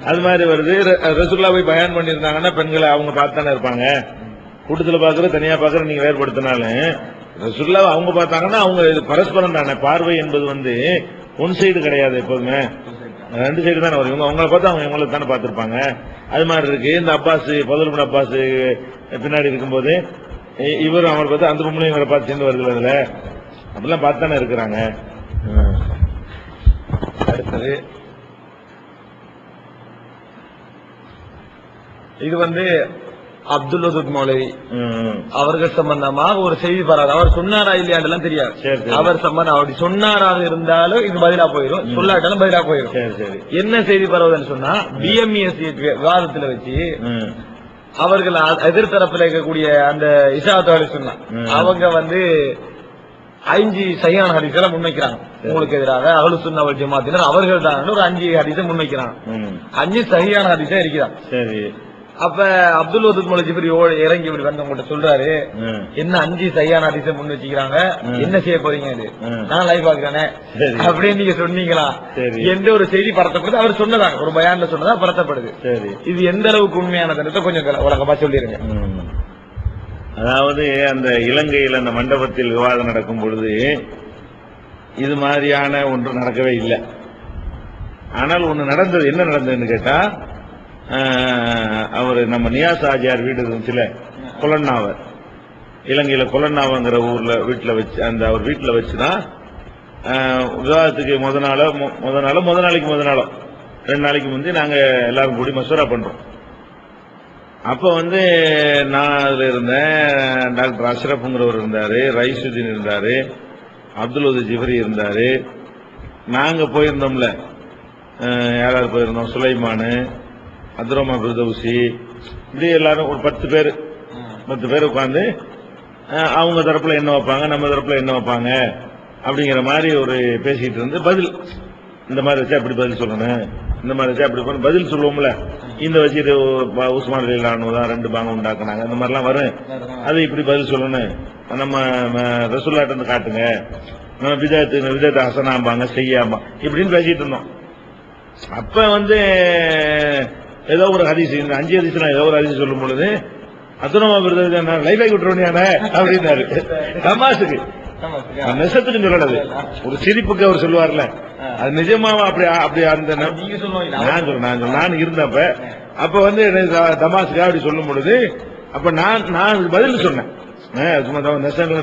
அது மாதிரி வருது. ரசூலுல்லாஹ் போய் பயான் பண்ணிருந்தாங்கன்னா பெண்களை அவங்க பார்த்தானே இருப்பாங்க. கூட்டத்தில் பாக்குற தனியா பாக்குற நீங்க வேறுபடுத்தினாலும் ரசூலுல்லாஹ் அவங்க பார்த்தாங்கன்னா அவங்க பரஸ்பரம் தானே. பார்வை என்பது ஒன் சைடு கிடையாது, எப்போதுமே 2 சைடு தானே வரும். அவங்கள பார்த்து அவங்க இவங்களை தானே பார்த்திருப்பாங்க. அது மாதிரி இருக்கு. இந்த ஃபதுல் இப்னு அப்பாஸ் பின்னாடி இருக்கும்போது இவரும் அவங்களை பார்த்து அந்த பொம்பளையும் இவரை பார்த்து சேர்ந்து வருது, அதுல அப்படிலாம் பார்த்து தானே இருக்கிறாங்க. அடுத்தது இது வந்து அப்துல் வதூத் மௌலவி அவர்கள் சம்பந்தமாக ஒரு செய்தி பரவாது. அவர் சொன்னாரா இல்லையாண்டெல்லாம் தெரியாது. அவர் சம்பந்தம் அப்படி சொன்னாராக இருந்தாலும் இது பதிலா போயிடும், சொல்லாட்டாலும் பதிலா போயிடும். என்ன செய்தி பரவுதுன்னு சொன்னா பிஎம்இஎஸ் விவாதத்துல வச்சு அவர்கள் எதிர்த்தரப்பில் இருக்கக்கூடிய அந்த இஷாத் சொன்னா அவங்க வந்து 5 சரியான ஹதீஸை முன்வைக்கிறாங்க. உங்களுக்கு எதிராக அஹ்லுஸ் சுன்னah வல் ஜமாஅத்தினர் அவர்கள் தான் ஒரு 5 ஹதீஸை முன்வைக்கிறாங்க. 5 சரியான ஹதீஸா இருக்கிறான். சரி, அப்ப அப்துல் வதூத் மௌலவி ஜிப்ரி இறங்கி இப்படி வந்து உங்கள்கிட்ட சொல்றாரு, என்ன 5 சரியான ஹதீஸை முன் வச்சுக்கிறாங்க, என்ன செய்ய போறீங்க, இது நான் லைவ் பாக்குறேனே அப்படின்னு நீங்க சொன்னீங்களா எந்த ஒரு செய்தி பரத்தப்படுது. அவர் சொன்னதாங்க, ஒரு பயான்ல சொன்னதா பரத்தப்படுது. இது எந்த அளவுக்கு உண்மையானது கொஞ்சம் உலகமா சொல்லிருங்க. அதாவது அந்த இலங்கையில் அந்த மண்டபத்தில் விவாதம் நடக்கும் பொழுது இது மாதிரியான ஒன்று நடக்கவே இல்லை. ஆனால் ஒன்று நடந்தது. என்ன நடந்ததுன்னு கேட்டா, அவர் நம்ம நியாஸ் ஆஜியார் வீடு இருந்துச்சுல, கொலன்னாவர், இலங்கையில கொலன்னாவங்கிற ஊர்ல வீட்டுல வச்சு அந்த அவர் வீட்டுல வச்சுதான் விவாதத்துக்கு முத நாளைக்கு 2 நாளைக்கு முந்தி நாங்க எல்லாரும் கூடி மசூரா பண்றோம். அப்ப வந்து நான் அதுல இருந்தேன், டாக்டர் அஷ்ரப்ங்கிறவர் இருந்தாரு, ரைசுதீன் இருந்தாரு, அப்துல் வதூத் ஜிப்ரி இருந்தாரு. நாங்க போயிருந்தோம்ல, யாராவது போயிருந்தோம், சுலைமானு, அப்துரமா பிரதௌசி, இப்படி எல்லாரும் ஒரு 10 பேர் உட்காந்து அவங்க தரப்புல என்ன வைப்பாங்க, நம்ம தரப்புல என்ன வைப்பாங்க அப்படிங்கிற மாதிரி ஒரு பேசிட்டு இருந்து பதில் இந்த மாதிரி வச்சா அப்படி பதில் சொல்லணும், இந்த மாதிரி வச்சா அப்படி பதில் சொல்லுவோம்ல. இந்த வச்சுட்டு உஸ்மான் ரலியல்லாஹு தான் 2 பாங்க உண்டாக்குனாங்க, இந்த மாதிரிலாம் வரும். அது இப்படி பதில் சொல்லணும், நம்ம ரசூலுல்லாஹ் இருந்து காட்டுங்க, நம்ம விதத்தை ஹசனாம்பாங்க செய்யாமா இப்படின்னு பேசிட்டு இருந்தோம். அப்ப வந்து ஏதோ ஒரு ஹதீஸ், இந்த 5 ஹதீஸ்லாம் ஏதோ ஒரு ஹதீஸ் சொல்லும் பொழுது அத்துனமா விருது லைஃப் ஆகி விட்டுறோம் அப்படின்னாரு. தமாசுக்கு நெசத்துக்கு சொல்லது, ஒரு சிரிப்புக்கு அவர் சொல்லுவார்ல, அது நிஜமாவா அப்படி அந்த நான் இருந்தப்ப அப்ப வந்து தமாசுக்கு அப்படி சொல்லும் பொழுது அப்ப நான் பதில் சொன்னேன், சும்மா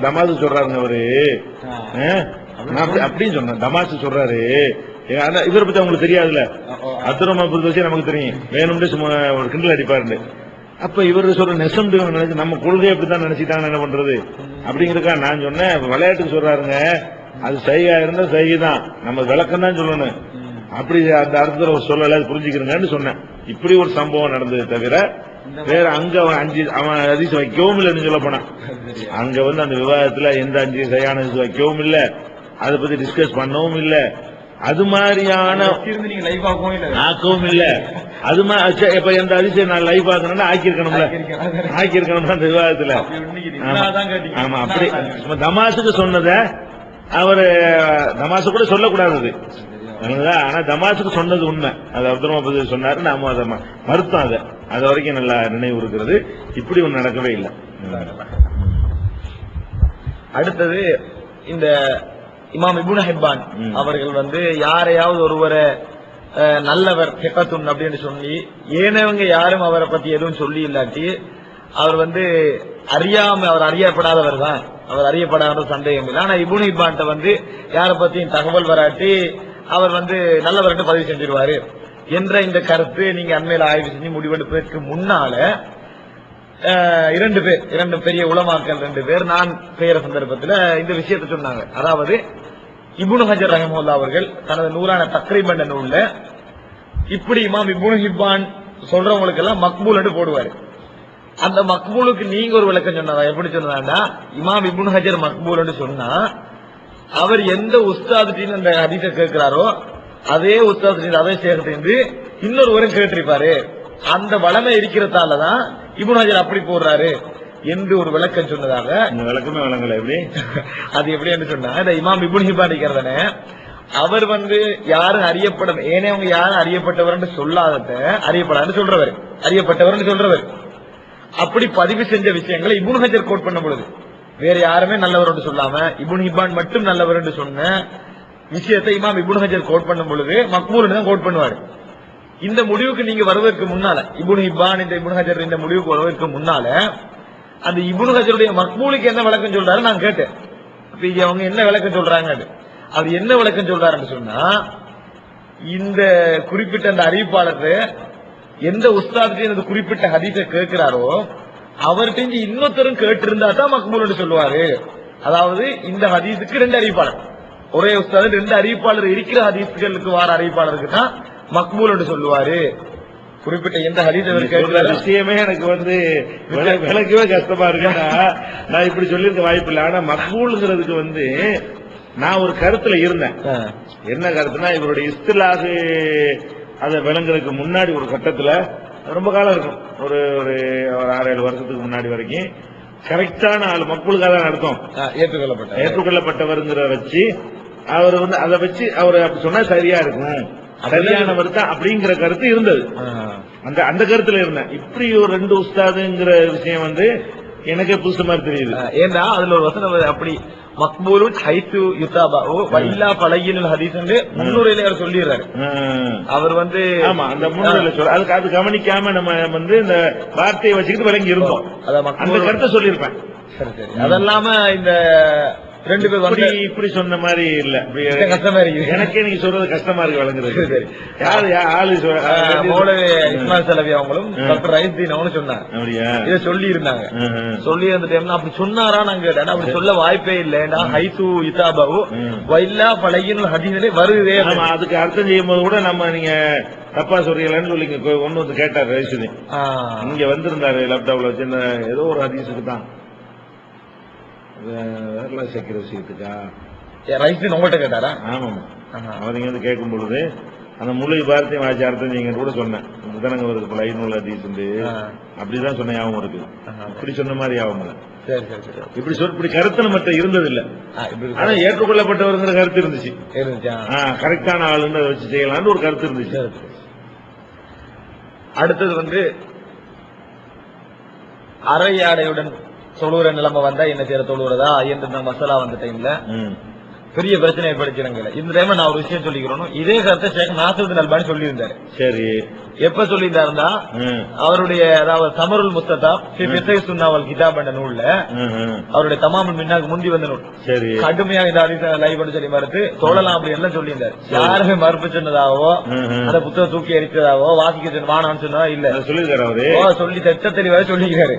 தமாசு சொல்றாருங்க அவரு அப்படின்னு சொன்னேன். தமாசு சொல்றாரு, இவரை பத்தி அவங்களுக்கு தெரியாதுல்ல, அத்துரமா புரிதவசி நமக்கு தெரியும், வேணும்னு சும்மா ஒரு கிண்டல் அடிப்பாரு. அப்ப இவரு சொல்ற நெசம் நினைச்சு நம்ம கொள்கை அப்படித்தான் நினைச்சிட்டாங்க, என்ன பண்றது அப்படிங்கிறக்கா நான் சொன்னேன். விளையாட்டுக்கு சொல்றாருங்க, அது சைகா இருந்தா சைதான், நம்ம விளக்கம் தான் சொல்லணும், அப்படி அந்த அர்த்தத்துல சொல்லல, அது புரிஞ்சுக்கிறேங்கன்னு சொன்னேன். இப்படி ஒரு சம்பவம் நடந்தது தவிர வேற அங்க அவன் ஹதீஸ் வைக்கவும் இல்லைன்னு சொல்ல போனான். அங்க வந்து அந்த விவாதத்துல எந்த 5 சரியான ஹதீஸ் வைக்கவும் இல்லை, அதை பத்தி டிஸ்கஸ் பண்ணவும் இல்லை, அது மாதிரியான ஆக்கவும் இல்ல. அது இப்ப எந்த அதிசயம் நான் லைவ் ஆக்கணும்னா ஆக்கியிருக்கணும் அந்த விவாதத்துல. ஆமா, அப்படி தமாசுக்கு சொன்னத அவரு தமாசு கூட சொல்லக்கூடாது, ஆனா தமாசுக்கு சொன்னது உண்மை. அது அப்துல் சொன்னாரு, நாம அதை மறுத்தோம். அது வரைக்கும் நல்லா நினைவு இருக்கிறது. இப்படி ஒண்ணு நடக்கவே இல்லை. அடுத்தது இந்த இமாம் இப்னு ஹிப்பான் அவர்கள் வந்து யாரையாவது ஒருவரை நல்லவர் ஹிகத்துன் அப்படின்னு சொல்லி ஏனவங்க யாரும் அவரை பத்தி எதுவும் சொல்லி இல்லாட்டி அவர் வந்து அவர் அறியப்படாதவர் தான், அவர் அறியப்படாத சந்தேகம் இல்லை. ஆனா இப்னு ஹிப்பான் வந்து யாரை பத்தியும் தகவல் வராட்டி அவர் வந்து நல்லவர்கிட்ட பதிவு செஞ்சிருவாரு என்ற இந்த கருத்து நீங்க அண்மையில ஆய்வு செஞ்சு முடிவெடுப்பதற்கு முன்னால 2 பெரிய உலமாக்கள் 2 பேர் நான் பெயர சந்தர்ப்பத்தில் இந்த விஷயத்தை சொன்னாங்க. அதாவது இப்னு ஹஜர் ரஹிமஹுல்லாஹ் அவர்கள் தனது நூலான தக்ரீபன் நூல்ல இப்படி இமாம் இப்னு ஹிப்பான் சொல்றவங்களுக்கு எல்லாம் மக்பூல் போடுவாரு. அந்த மக்பூலுக்கு நீங்க ஒரு விளக்கம் சொன்னதா? எப்படி சொன்னதா? இமாம் இப்னு ஹஜர் மக்பூல் சொன்னா அவர் எந்த உஸ்தாதின் அந்த ஹதீஸை கேட்கிறாரோ அதே உஸ்தாத் அதே சேர்த்து இன்னொருவரும் கேட்டிருப்பாரு. அந்த வளமை இருக்கிறதாலதான் இப்னு ஹஜர் அப்படி போடுறாரு என்று ஒரு விளக்கம் சொன்னதாக. விளக்கமே வழங்கல. எப்படி அது எப்படி என்று சொன்னா, இந்த இமாம் இப்னு ஹிப்பான் இருக்கிறதானே அவர் வந்து யாரும் அறியப்படும் ஏனையவங்க யாரும் அறியப்பட்டவர் சொல்லாத அறியப்படாதுன்னு சொல்றவர், அறியப்பட்டவர் சொல்றவர் அப்படி பதிவு செஞ்ச விஷயங்களை இப்னு ஹஜர் கோட் பண்ண பொழுது வேற யாருமே நல்லவர் என்று சொல்லாம இப்னு ஹிப்பான் மட்டும் நல்லவர் என்று சொன்ன விஷயத்தை இமாம் இப்னு ஹஜர் கோட் பண்ணும் பொழுது மக்பூல் தான் கோட் பண்ணுவாரு. இந்த முடிவுக்கு நீங்க வருவதற்கு முன்னால இப்னு ஹிப்பான் இந்த இப்னு ஹஜர் இந்த முடிவுக்கு வருவதற்கு முன்னால அந்த இப்னு ஹஜருடைய மக்பூலுக்கு என்ன விளக்கம் சொல்றாரு நான் கேட்டேன். அப்ப அவங்க என்ன விளக்கம் சொல்றாங்க, அவர் என்ன விளக்கம் சொல்றாருன்னு சொன்னா இந்த குறிப்பிட்ட அந்த அறிவிப்பாளர் எந்த உஸ்தாத்கிட்ட இந்த குறிப்பிட்ட ஹதீஸை கேட்கிறாரோ அவர்கிட்ட இன்னொருத்தரும் கேட்டு இருந்தா தான் மக்பூல் சொல்லுவாரு. அதாவது இந்த ஹதீஸுக்கு 2 அறிவிப்பாளர், ஒரே உஸ்தாது 2 அறிவிப்பாளர் இருக்கிற ஹதீஸ்களுக்கு வார அறிவிப்பாளருக்கு தான் மக்பூல் சொல்லுவாரு. குறிப்பிட்ட எந்த ஹதீஸ் விஷயமே எனக்கு விளக்கவே கஷ்டமா இருக்குன்னா நான் இப்படி சொல்லியிருக்க வாய்ப்பு இல்லை. ஆனா மக்பூல்ங்கிறதுக்கு நான் ஒரு கருத்துல இருந்தேன். என்ன கருத்துனா, இவருடைய இஸ்திலாஹு அதை விளங்குறதுக்கு முன்னாடி ஒரு கட்டத்துல ரொம்ப காலம் இருக்கும், ஒரு 6-7 வருஷத்துக்கு முன்னாடி வரைக்கும் கரெக்டான ஆள் மக்பூலுக்காக தான் நடத்தும், ஏற்றுக்கொள்ளப்பட்டவருங்கிற வச்சு அவர் அதை வச்சு அவர் அப்படி சொன்னா சரியா இருக்கும், சரியானவர் தான் அப்படிங்கிற கருத்து இருந்தது. அந்த கருத்துல இருந்தேன். இப்படி ஒரு 2 உஸ்தாதுங்கிற விஷயம் எனக்கே புதுசு மாதிரி தெரியுது. ஏன்னா அதுல ஒரு வசனம் அப்படி மக்பூலுன் ஹைத்து யுத்தாபாஹு வல்லா பலகினுல் ஹதீஸ் முன்னுரையில அவர் சொல்லிடுறாரு. அவர் ஆமா அந்த முன்னுரையில சொல்ற அதுக்கு அது கவனிக்காம நம்ம இந்த வார்த்தையை வச்சுக்கிட்டு விளங்கி இருந்தோம். அந்த கருத்தை சொல்லியிருப்பேன். சரி சரி. அதெல்லாம இந்த 2 பேர் இப்படி சொன்ன மாதிரி இல்ல, கஷ்டமா இருக்கு. எனக்கே நீங்க சொல்றது கஷ்டமா இருக்கு வழங்குறது. யாரு ஆளு இஸ்மாயில் சலவி அவங்களும் டாக்டர் ரைஸ்தீன் அவங்களும் சொன்னாங்க, இதை சொல்லி இருந்தாங்க. சொல்லி அந்த டைம்ல அப்படி சொன்னாரா நாங்க அப்படி சொல்ல வாய்ப்பே இல்ல. ஹைத்து இதாபாவு வைல்லா பழகின் ஹதீஸிலே வருதே. அதுக்கு அர்த்தம் செய்யும் போது கூட நம்ம நீங்க தப்பா சொல்றீங்களான்னு சொல்லி ஒன்னு கேட்டார் ரைஸ்தீன். இங்க வந்திருந்தாரு லேப்டாப்ல வச்சு ஏதோ ஒரு ஹதீஸுக்கு தான் சேர்க்கிற விஷயத்துக்கா ரைஸ்தீன் உங்கள்கிட்ட கேட்டாரா? ஆமா, அவங்க கேட்கும் பொழுது அந்த முழு வார்த்தையும் வாசி அர்த்தம் நீங்க கூட சொன்னேன். புதனங்க வருது போல 500 ஹதீஸ் அப்படிதான் சொன்ன ஞாபகம் இருக்கு. இப்படி சொன்ன மாதிரி ஞாபகம். இப்படி கருத்து நம்மகிட்ட இருந்தது இல்ல. ஆனா ஏற்றுக்கொள்ளப்பட்டவருங்கிற கருத்து இருந்துச்சு. கரெக்டான ஆளுன்னு வச்சு செய்யலாம்னு ஒரு கருத்து இருந்துச்சு. அடுத்தது அரையாடையுடன் தொழுகிற நிலைமை வந்தா என்ன செய்யற, தொழுகிறதா என்ற மசாலா வந்த டைம்ல பெரிய பிரச்சனை ஏற்படுத்தினாங்க. இந்த டைம்ல நான் ஒரு விஷயம் சொல்லிக்கிறோம். இதே கருத்தை ஷேக் நாசருதீன் அல்பானி சொல்லி இருந்தாரு. சரி, எப்ப சொல்லியிருந்தாருன்னா அவருடைய அதாவது சமருல் முஸ்ததாப் சுன்னாவல் கிதாப் என்ற நூல்ல அவருடைய தமாமுல் மின்னாக்கு முந்தி வந்த நூல். சரி, கடுமையா இந்த லைவ் பண்ணி சொல்லி மறுத்து தோழலாம் அப்படி எல்லாம் சொல்லியிருந்தாரு. யாருமே மறுப்பு சொன்னதாவோ அந்த புத்தகம் தூக்கி எரித்ததாவோ வாசிக்க வானான்னு சொன்னதா இல்ல, சொல்லி தெட்ட தெளிவாக சொல்லிக்கிறாரு.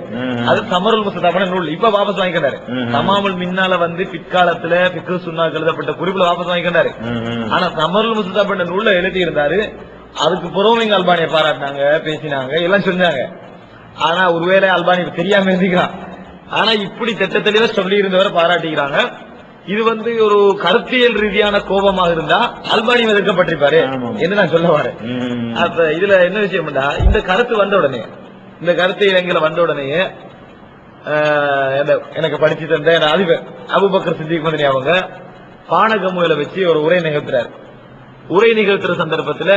அது சமருல் முஸ்ததாப் நூல் இப்ப வாபஸ் வாங்கிக்கிறாரு. தமாமுல் மின்னால பிற்காலத்துல பிக்கு சுன்னாக்கு எழுதப்பட்ட குறிப்புல வாபஸ் வாங்கிக்கிறாரு. ஆனா சமருல் முஸ்ததாப் என்ற நூல்ல எழுதி இருந்தாரு. அதுக்கு புறவங்க அல்பானியை பாராட்டினாங்க, பேசினாங்க, எல்லாம் சொன்னாங்க. ஆனா ஒருவேளை அல்பானி தெரியாம இருந்துக்கிறான். ஆனா இப்படி திட்ட தெளிவா சொல்லி இருந்தவரை பாராட்டிக்கிறாங்க. இது ஒரு கருத்தியல் ரீதியான கோபமாக இருந்தா அல்பானி எதிர்க்கப்பட்டிருப்பாரு என்று நான் சொல்ல வரேன். அப்ப இதுல என்ன விஷயம்டா, இந்த கருத்து வந்த உடனே, இந்த கருத்து இலங்கையில வந்த உடனே எனக்கு படிச்சு தந்த அதிபர் அபூபக்கர் சித்திக் மதனி அவங்க பானகமுல வச்சு ஒரு உரை நிகழ்த்துறாரு. உரை நிகழ்த்துற சந்தர்ப்பத்துல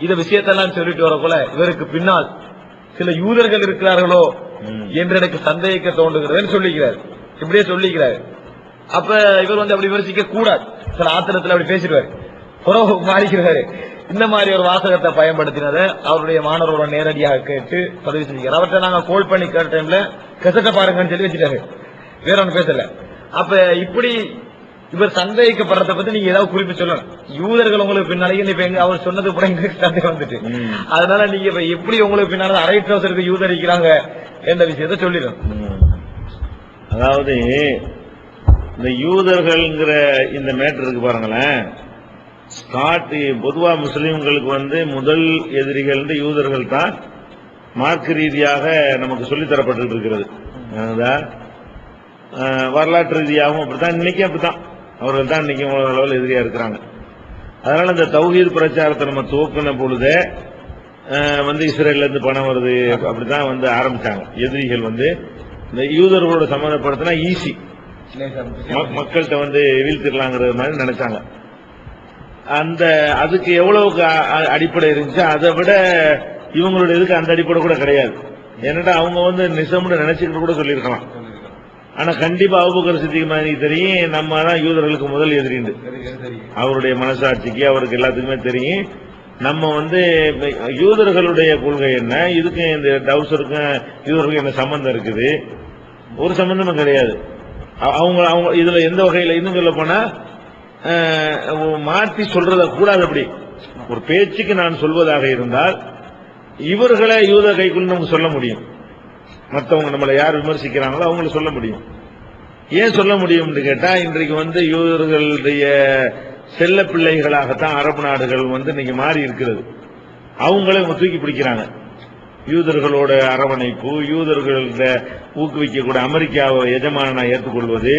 இந்த விஷயத்தெல்லாம் சொல்லிட்டு வரக்குள்ள இவருக்கு பின்னால் சில யூதர்கள் இருக்கிறார்களோ என்று எனக்கு சந்தேகிக்க தோன்றுகிறதுன்னு சொல்லிக்கிறார். இப்படியே சொல்லிக்கிறாரு. அப்ப இவர் அப்படி விமர்சிக்க கூடாது, சில ஆத்திரத்தில் அப்படி பேசிடுவாரு, புறவு மாறிக்கிறாரு. இந்த மாதிரி ஒரு வாசகத்தை பயன்படுத்தினதை அவருடைய மாணவரோட நேரடியாக கேட்டு பதிவு செஞ்சுக்கிறார். அவர்கிட்ட நாங்க கோல் பண்ணி கேட்ட டைம்ல கசட்ட பாருங்கன்னு சொல்லி வச்சுட்டாரு, வேற ஒண்ணு பேசல. அப்ப இப்படி இவர் சந்தேகிக்கப்படுறத பத்தி நீங்க ஏதாவது குறிப்பு சொல்லணும். யூதர்கள் உங்களுக்கு பின்னாலேயே இப்ப எங்க அவர் சொன்னது கூட எங்களுக்கு சந்தேகம் வந்துட்டு, அதனால நீங்க இப்ப எப்படி உங்களுக்கு பின்னால அரை ட்ரௌசருக்கு யூதர் இருக்கிறாங்க என்ற விஷயத்த சொல்லிடும். அதாவது இந்த யூதர்கள்ங்கிற இந்த மேட்டர் இருக்கு பாருங்களேன். பொதுவா முஸ்லிம்களுக்கு முதல் எதிரிகள் யூதர்கள் தான் மார்க்க ரீதியாக நமக்கு சொல்லித்தரப்பட்டு இருக்கிறது. வரலாற்று ரீதியாகவும் அப்படித்தான், இன்னைக்கு அப்படித்தான், அவர்கள் தான் இன்னைக்கு அளவில் எதிரியா இருக்கிறாங்க. அதனால இந்த தௌஹீத் பிரச்சாரத்தை நம்ம துவக்கின பொழுதே இஸ்ரேல்ல இருந்து பணம் வருது அப்படித்தான் ஆரம்பிச்சாங்க. எதிரிகள் இந்த யூதர்களோட சம்மந்தப்படுத்தினா ஈஸி, மக்கள்கிட்ட வீழ்த்திடலாங்கிற மாதிரி நினைச்சாங்க. அதுக்கு எவ்வளவுக்கு அடிப்படை இருந்துச்சு, அதை விட இவங்களோட இதுக்கு அந்த அடிப்படை கூட கிடையாது. ஏன்னா அவங்க நிசம்னு நினைச்சுக்கிட்டு கூட சொல்லியிருக்கலாம். ஆனா கண்டிப்பா அபூபக்கர் சித்திக் மதனி தெரியும், நம்ம தான் யூதர்களுக்கு முதல் எதிரிண்டு. அவருடைய மனசாட்சிக்கு அவருக்கு எல்லாத்துக்குமே தெரியும். நம்ம யூதர்களுடைய கொள்கை என்ன, இதுக்கு இந்த டவுசருக்கும் யூதருக்கும் என்ன சம்பந்தம் இருக்குது? ஒரு சம்பந்தமும் கிடையாது. அவங்க இதுல எந்த வகையில இன்னும் சொல்ல போனா மாற்றி சொல்றத கூடாது. அப்படி ஒரு பேச்சுக்கு நான் சொல்வதாக இருந்தால் இவர்களை யூத கைக்குள் நமக்கு சொல்ல முடியும். மற்றவங்க நம்மளை யார் விமர்சிக்கிறாங்களோ அவங்களை சொல்ல முடியும். ஏன் சொல்ல முடியும்னு கேட்டா, இன்றைக்கு யூதர்களுடைய செல்ல பிள்ளைகளாகத்தான் அரபு நாடுகள் இன்னைக்கு மாறி இருக்கிறது. அவங்களே அவங்க தூக்கி பிடிக்கிறாங்க. யூதர்களோட அரவணைப்பு, யூதர்கள ஊக்குவிக்கக்கூடிய அமெரிக்காவை எஜமானனா ஏற்றுக்கொள்வது,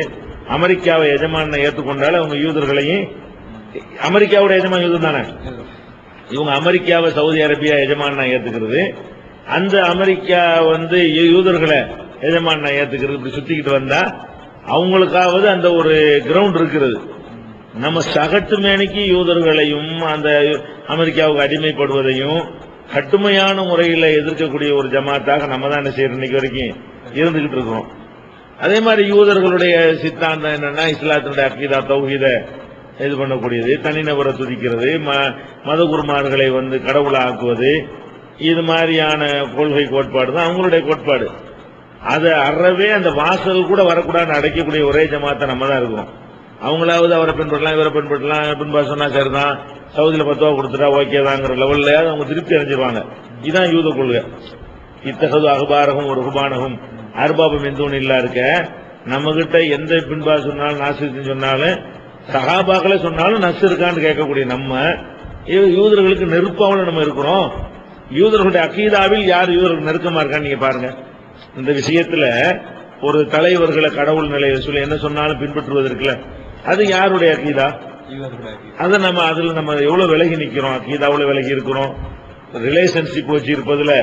அமெரிக்காவை எஜமானனை ஏற்றுக்கொண்டாலும் அவங்க யூதர்களையும், அமெரிக்காவோட எஜமான யூதர் தானே, இவங்க அமெரிக்காவை சவுதி அரேபியா எஜமானனா ஏத்துக்கிறது, அந்த அமெரிக்கா யூதர்களை எஜமானனா ஏத்துக்கிறது, இப்படி சுத்திக்கிட்டு வந்தா அவங்களுக்காவது அந்த ஒரு கிரவுண்ட் இருக்கிறது. நம்ம சகட்டு மேனிக்கு யூதர்களையும் அந்த அமெரிக்காவுக்கு அடிமைப்படுவதையும் கடுமையான முறையில் எதிர்க்கக்கூடிய ஒரு ஜமாத்தாக நம்ம தான் என்ன செய்யறோம் இன்னைக்கு வரைக்கும் இருந்துகிட்டு இருக்கிறோம். அதே மாதிரி யூதர்களுடைய சித்தாந்தம் என்னன்னா, இஸ்லாத்தினுடைய அக்கீதா தௌஹீத இது பண்ணக்கூடியது, தனிநபரை துதிக்கிறது, மதகுருமார்களை கடவுளாக்குவது, இது மாதிரியான கொள்கை கோட்பாடு தான் அவங்களுடைய கோட்பாடு. அதை அறவே அந்த வாசல் கூட வரக்கூடாதுன்னு அடைக்கக்கூடிய ஒரே ஜமாத்தை நம்ம தான் இருக்கிறோம். அவங்களாவது அவரை பின்பற்றலாம், இவரை பின்பற்றலாம், பின்பற்ற சொன்னா சரிதான், சவுதியில 10 ரூபா கொடுத்துட்டா ஓகே தாங்கிற லெவல்ல அவங்க திருப்தி அடைஞ்சிருவாங்க. இதுதான் யூத கொள்கை. இத்தகது அகபாரகம் ஒரு குபானகம் அர்பாபம் எந்தோன்னு இல்லா இருக்க, நம்ம கிட்ட எந்த பின்பா சொன்னாலும் நாசின்னு சொன்னாலும் சகாபாக்களே சொன்னாலும் நசு இருக்கான்னு கேட்கக்கூடிய நம்ம யூதர்களுக்கு நெருப்பாவில் நம்ம இருக்கிறோம். யூதர்களுடைய அக்கீதாவில் யார் யூதர்கள் நெருக்கமா இருக்கான்னு நீங்க பாருங்க. இந்த விஷயத்துல ஒரு தலைவர்களை கடவுள் நிலையை சொல்லி என்ன சொன்னாலும் பின்பற்றுவதற்குல அது யாருடைய அக்கீதா? அதை அதுல நம்ம எவ்வளவு விலகி நிக்கிறோம், அக்கீதாவுல விலகி இருக்கிறோம், ரிலேஷன்ஷிப் வச்சு இருப்பதுல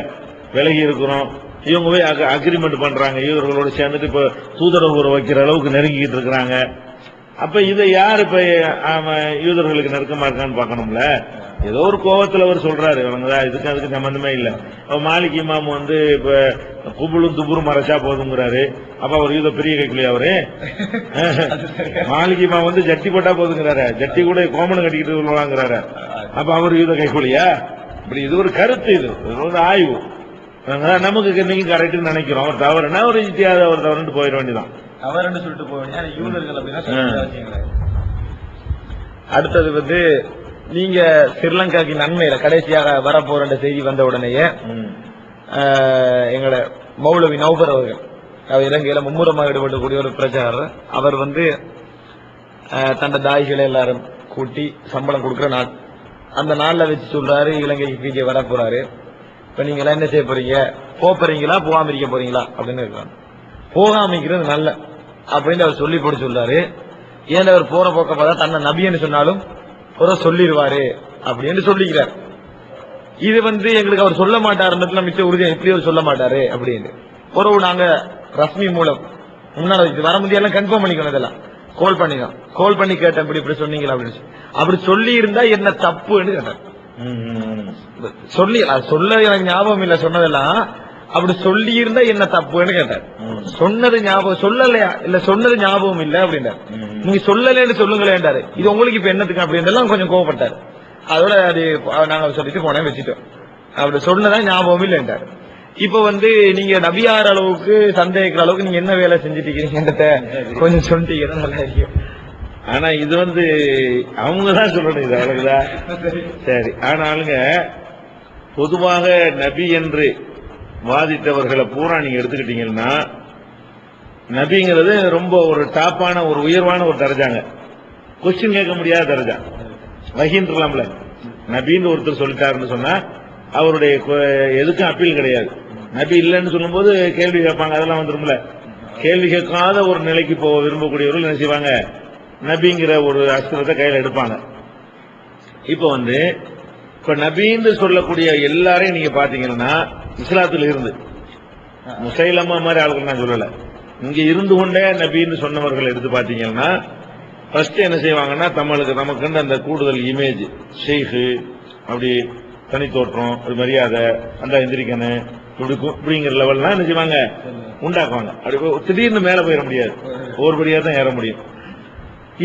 விலகி இருக்கிறோம். இவங்க போய் அக்ரிமெண்ட் பண்றாங்க, யூதர்களோட சேர்ந்துட்டு இப்ப தூதரவு வைக்கிற அளவுக்கு நெருங்கிட்டு இருக்கிறாங்க. அப்ப இதை யார் இப்ப யூதர்களுக்கு நெருக்கமா இருக்கான்னு பாக்கணும்ல. ஏதோ ஒரு கோவத்தில் அவர் சொல்றாரு, இதுக்கு அதுக்கு சம்பந்தமே இல்ல. மாலிக் இமாம் இப்ப குபுலும் துபுரும் மறைச்சா போதுங்கிறாரு. அப்ப அவர் யூத பெரிய கைக்குள்ளியா அவரு மாலிக் இமாம் ஜட்டி போட்டா போதுங்கிறாரு, ஜட்டி கூட கோமணம் கட்டிக்கிட்டு வருவாங்கிறாரு. அப்ப அவர் யூத கைக்குள்ளியா? இப்படி இது ஒரு கருத்து, இது ஒரு ஆய்வு. நமக்கு இன்னைக்கு கரெக்ட் நினைக்கிறோம். அவர் தவறுனா ஒரு அவர் தவறுன்னு போயிட வேண்டியதான். தவறுன்னு சொல்லிட்டு போக வேண்டிய யூதர்கள் அப்படின்னா. அடுத்தது நீங்க ஸ்ரீலங்காக்கு நன்மையில கடைசியாக வரப்போற செய்தி வந்த உடனேயே எங்களோட மௌலவி நௌபர் அவர்கள், அவர் இலங்கையில மும்முரமாக ஈடுபடக்கூடிய ஒரு பிரச்சாரர், அவர் தந்த தாய்களை எல்லாரும் கூட்டி சம்பளம் கொடுக்கிற நாள், அந்த நாள்ல வச்சு சொல்றாரு இலங்கைக்கு வர போறாரு. இப்ப நீங்க எல்லாம் என்ன செய்ய போறீங்க, போறீங்களா போகாம இருக்க போறீங்களா அப்படின்னு இருக்காங்க. போகாமிக்கிறது நல்ல அப்படின்னு அவர் சொல்லி போட்டு சொல்றாரு. ஏன் அவர் போற போக்க பார்த்தா தன்னை நபின்னு சொன்னாலும் ஒரு சொல்லிடுவாரு அப்படின்னு சொல்லிக்கிறார். இது எங்களுக்கு அவர் சொல்ல மாட்டாருன்றதுல மிச்ச உறுதியா எப்படி அவர் சொல்ல மாட்டாரு அப்படின்னு ஒரு நாங்க ரஸ்மி மூலம் முன்னாடி வர முடியெல்லாம் கன்ஃபார்ம் பண்ணிக்கணும். இதெல்லாம் கால் பண்ணி கேட்டேன், இப்படி சொன்னீங்களா அப்படின்னு. அப்படி சொல்லி இருந்தா என்ன தப்புன்னு கேட்டார். சொல்ல எனக்கு ஞாபகம் இல்ல சொன்னதெல்லாம். அப்படி சொல்லி இருந்தா என்ன தப்புன்னு கேட்டார். சொன்னது ஞாபகம் சொல்லலையா இல்ல சொன்னது ஞாபகம் இல்ல அப்படின்றார். நீங்க சொல்லலன்னு சொல்லுங்களேன்டாரு. இது உங்களுக்கு இப்ப என்னத்துக்கு அப்படின்னு கொஞ்சம் கோவப்பட்டாரு. அதோட அது நாங்க சொல்லிட்டு போனேன் வச்சுட்டோம். அப்படி சொன்னதான் ஞாபகம் இல்லைன்றாரு. இப்ப நீங்க நபியார் அளவுக்கு சந்தேகிக்கிற அளவுக்கு நீங்க என்ன வேலை செஞ்சுட்டு இருக்கீங்கன்றத கொஞ்சம் சொல்லிட்டீங்கன்னா நல்லா இருக்கும். ஆனா இது அவங்கதான் சொல்லணும், இது அவ்வளவுதான் சரி. ஆனாலுங்க பொதுவாக நபி என்று வாதித்தவர்களை பூரா நீங்க எடுத்துக்கிட்டீங்கன்னா, நபிங்கிறது ரொம்ப ஒரு டாப்பான ஒரு உயர்வான ஒரு தரஜாங்க, கொஸ்டின் கேட்க முடியாத தரஜா. வகின்றலாம்ல, நபின்னு ஒருத்தர் சொல்லிட்டாருன்னு சொன்னா அவருடைய எதுக்கும் அப்பீல் கிடையாது. நபி இல்லைன்னு சொல்லும் போது கேள்வி கேட்பாங்க, அதெல்லாம் வந்துரும்ல. கேள்வி கேட்காத ஒரு நிலைக்கு போக விரும்பக்கூடியவர்கள் என்ன செய்வாங்க, நபிங்கிற ஒரு அஸ்திரத்தை கையில் எடுப்பாங்க. இப்ப நபின்னு சொல்லக்கூடிய எல்லாரையும் நீங்க பாத்தீங்கன்னா இஸ்லாத்துல இருந்து முசைலமா மாதிரி ஆளுகள் நான் சொல்லல, இங்க இருந்து கொண்டே நபின்னு சொன்னவர்கள் எடுத்து பாத்தீங்கன்னா ஃபர்ஸ்ட் என்ன செய்வாங்கன்னா, நமக்கு அந்த கூடுதல் இமேஜ் ஷேக்கு அப்படி தனித்தோற்றம் ஒரு மரியாதை அந்த எந்திரிக்கணும் இப்படிங்கிற லெவல்லாம் என்ன செய்வாங்க உண்டாக்குவாங்க. அப்படி திடீர்னு மேல போயிட முடியாது, ஒவ்வொருபடியா தான் ஏற முடியும்.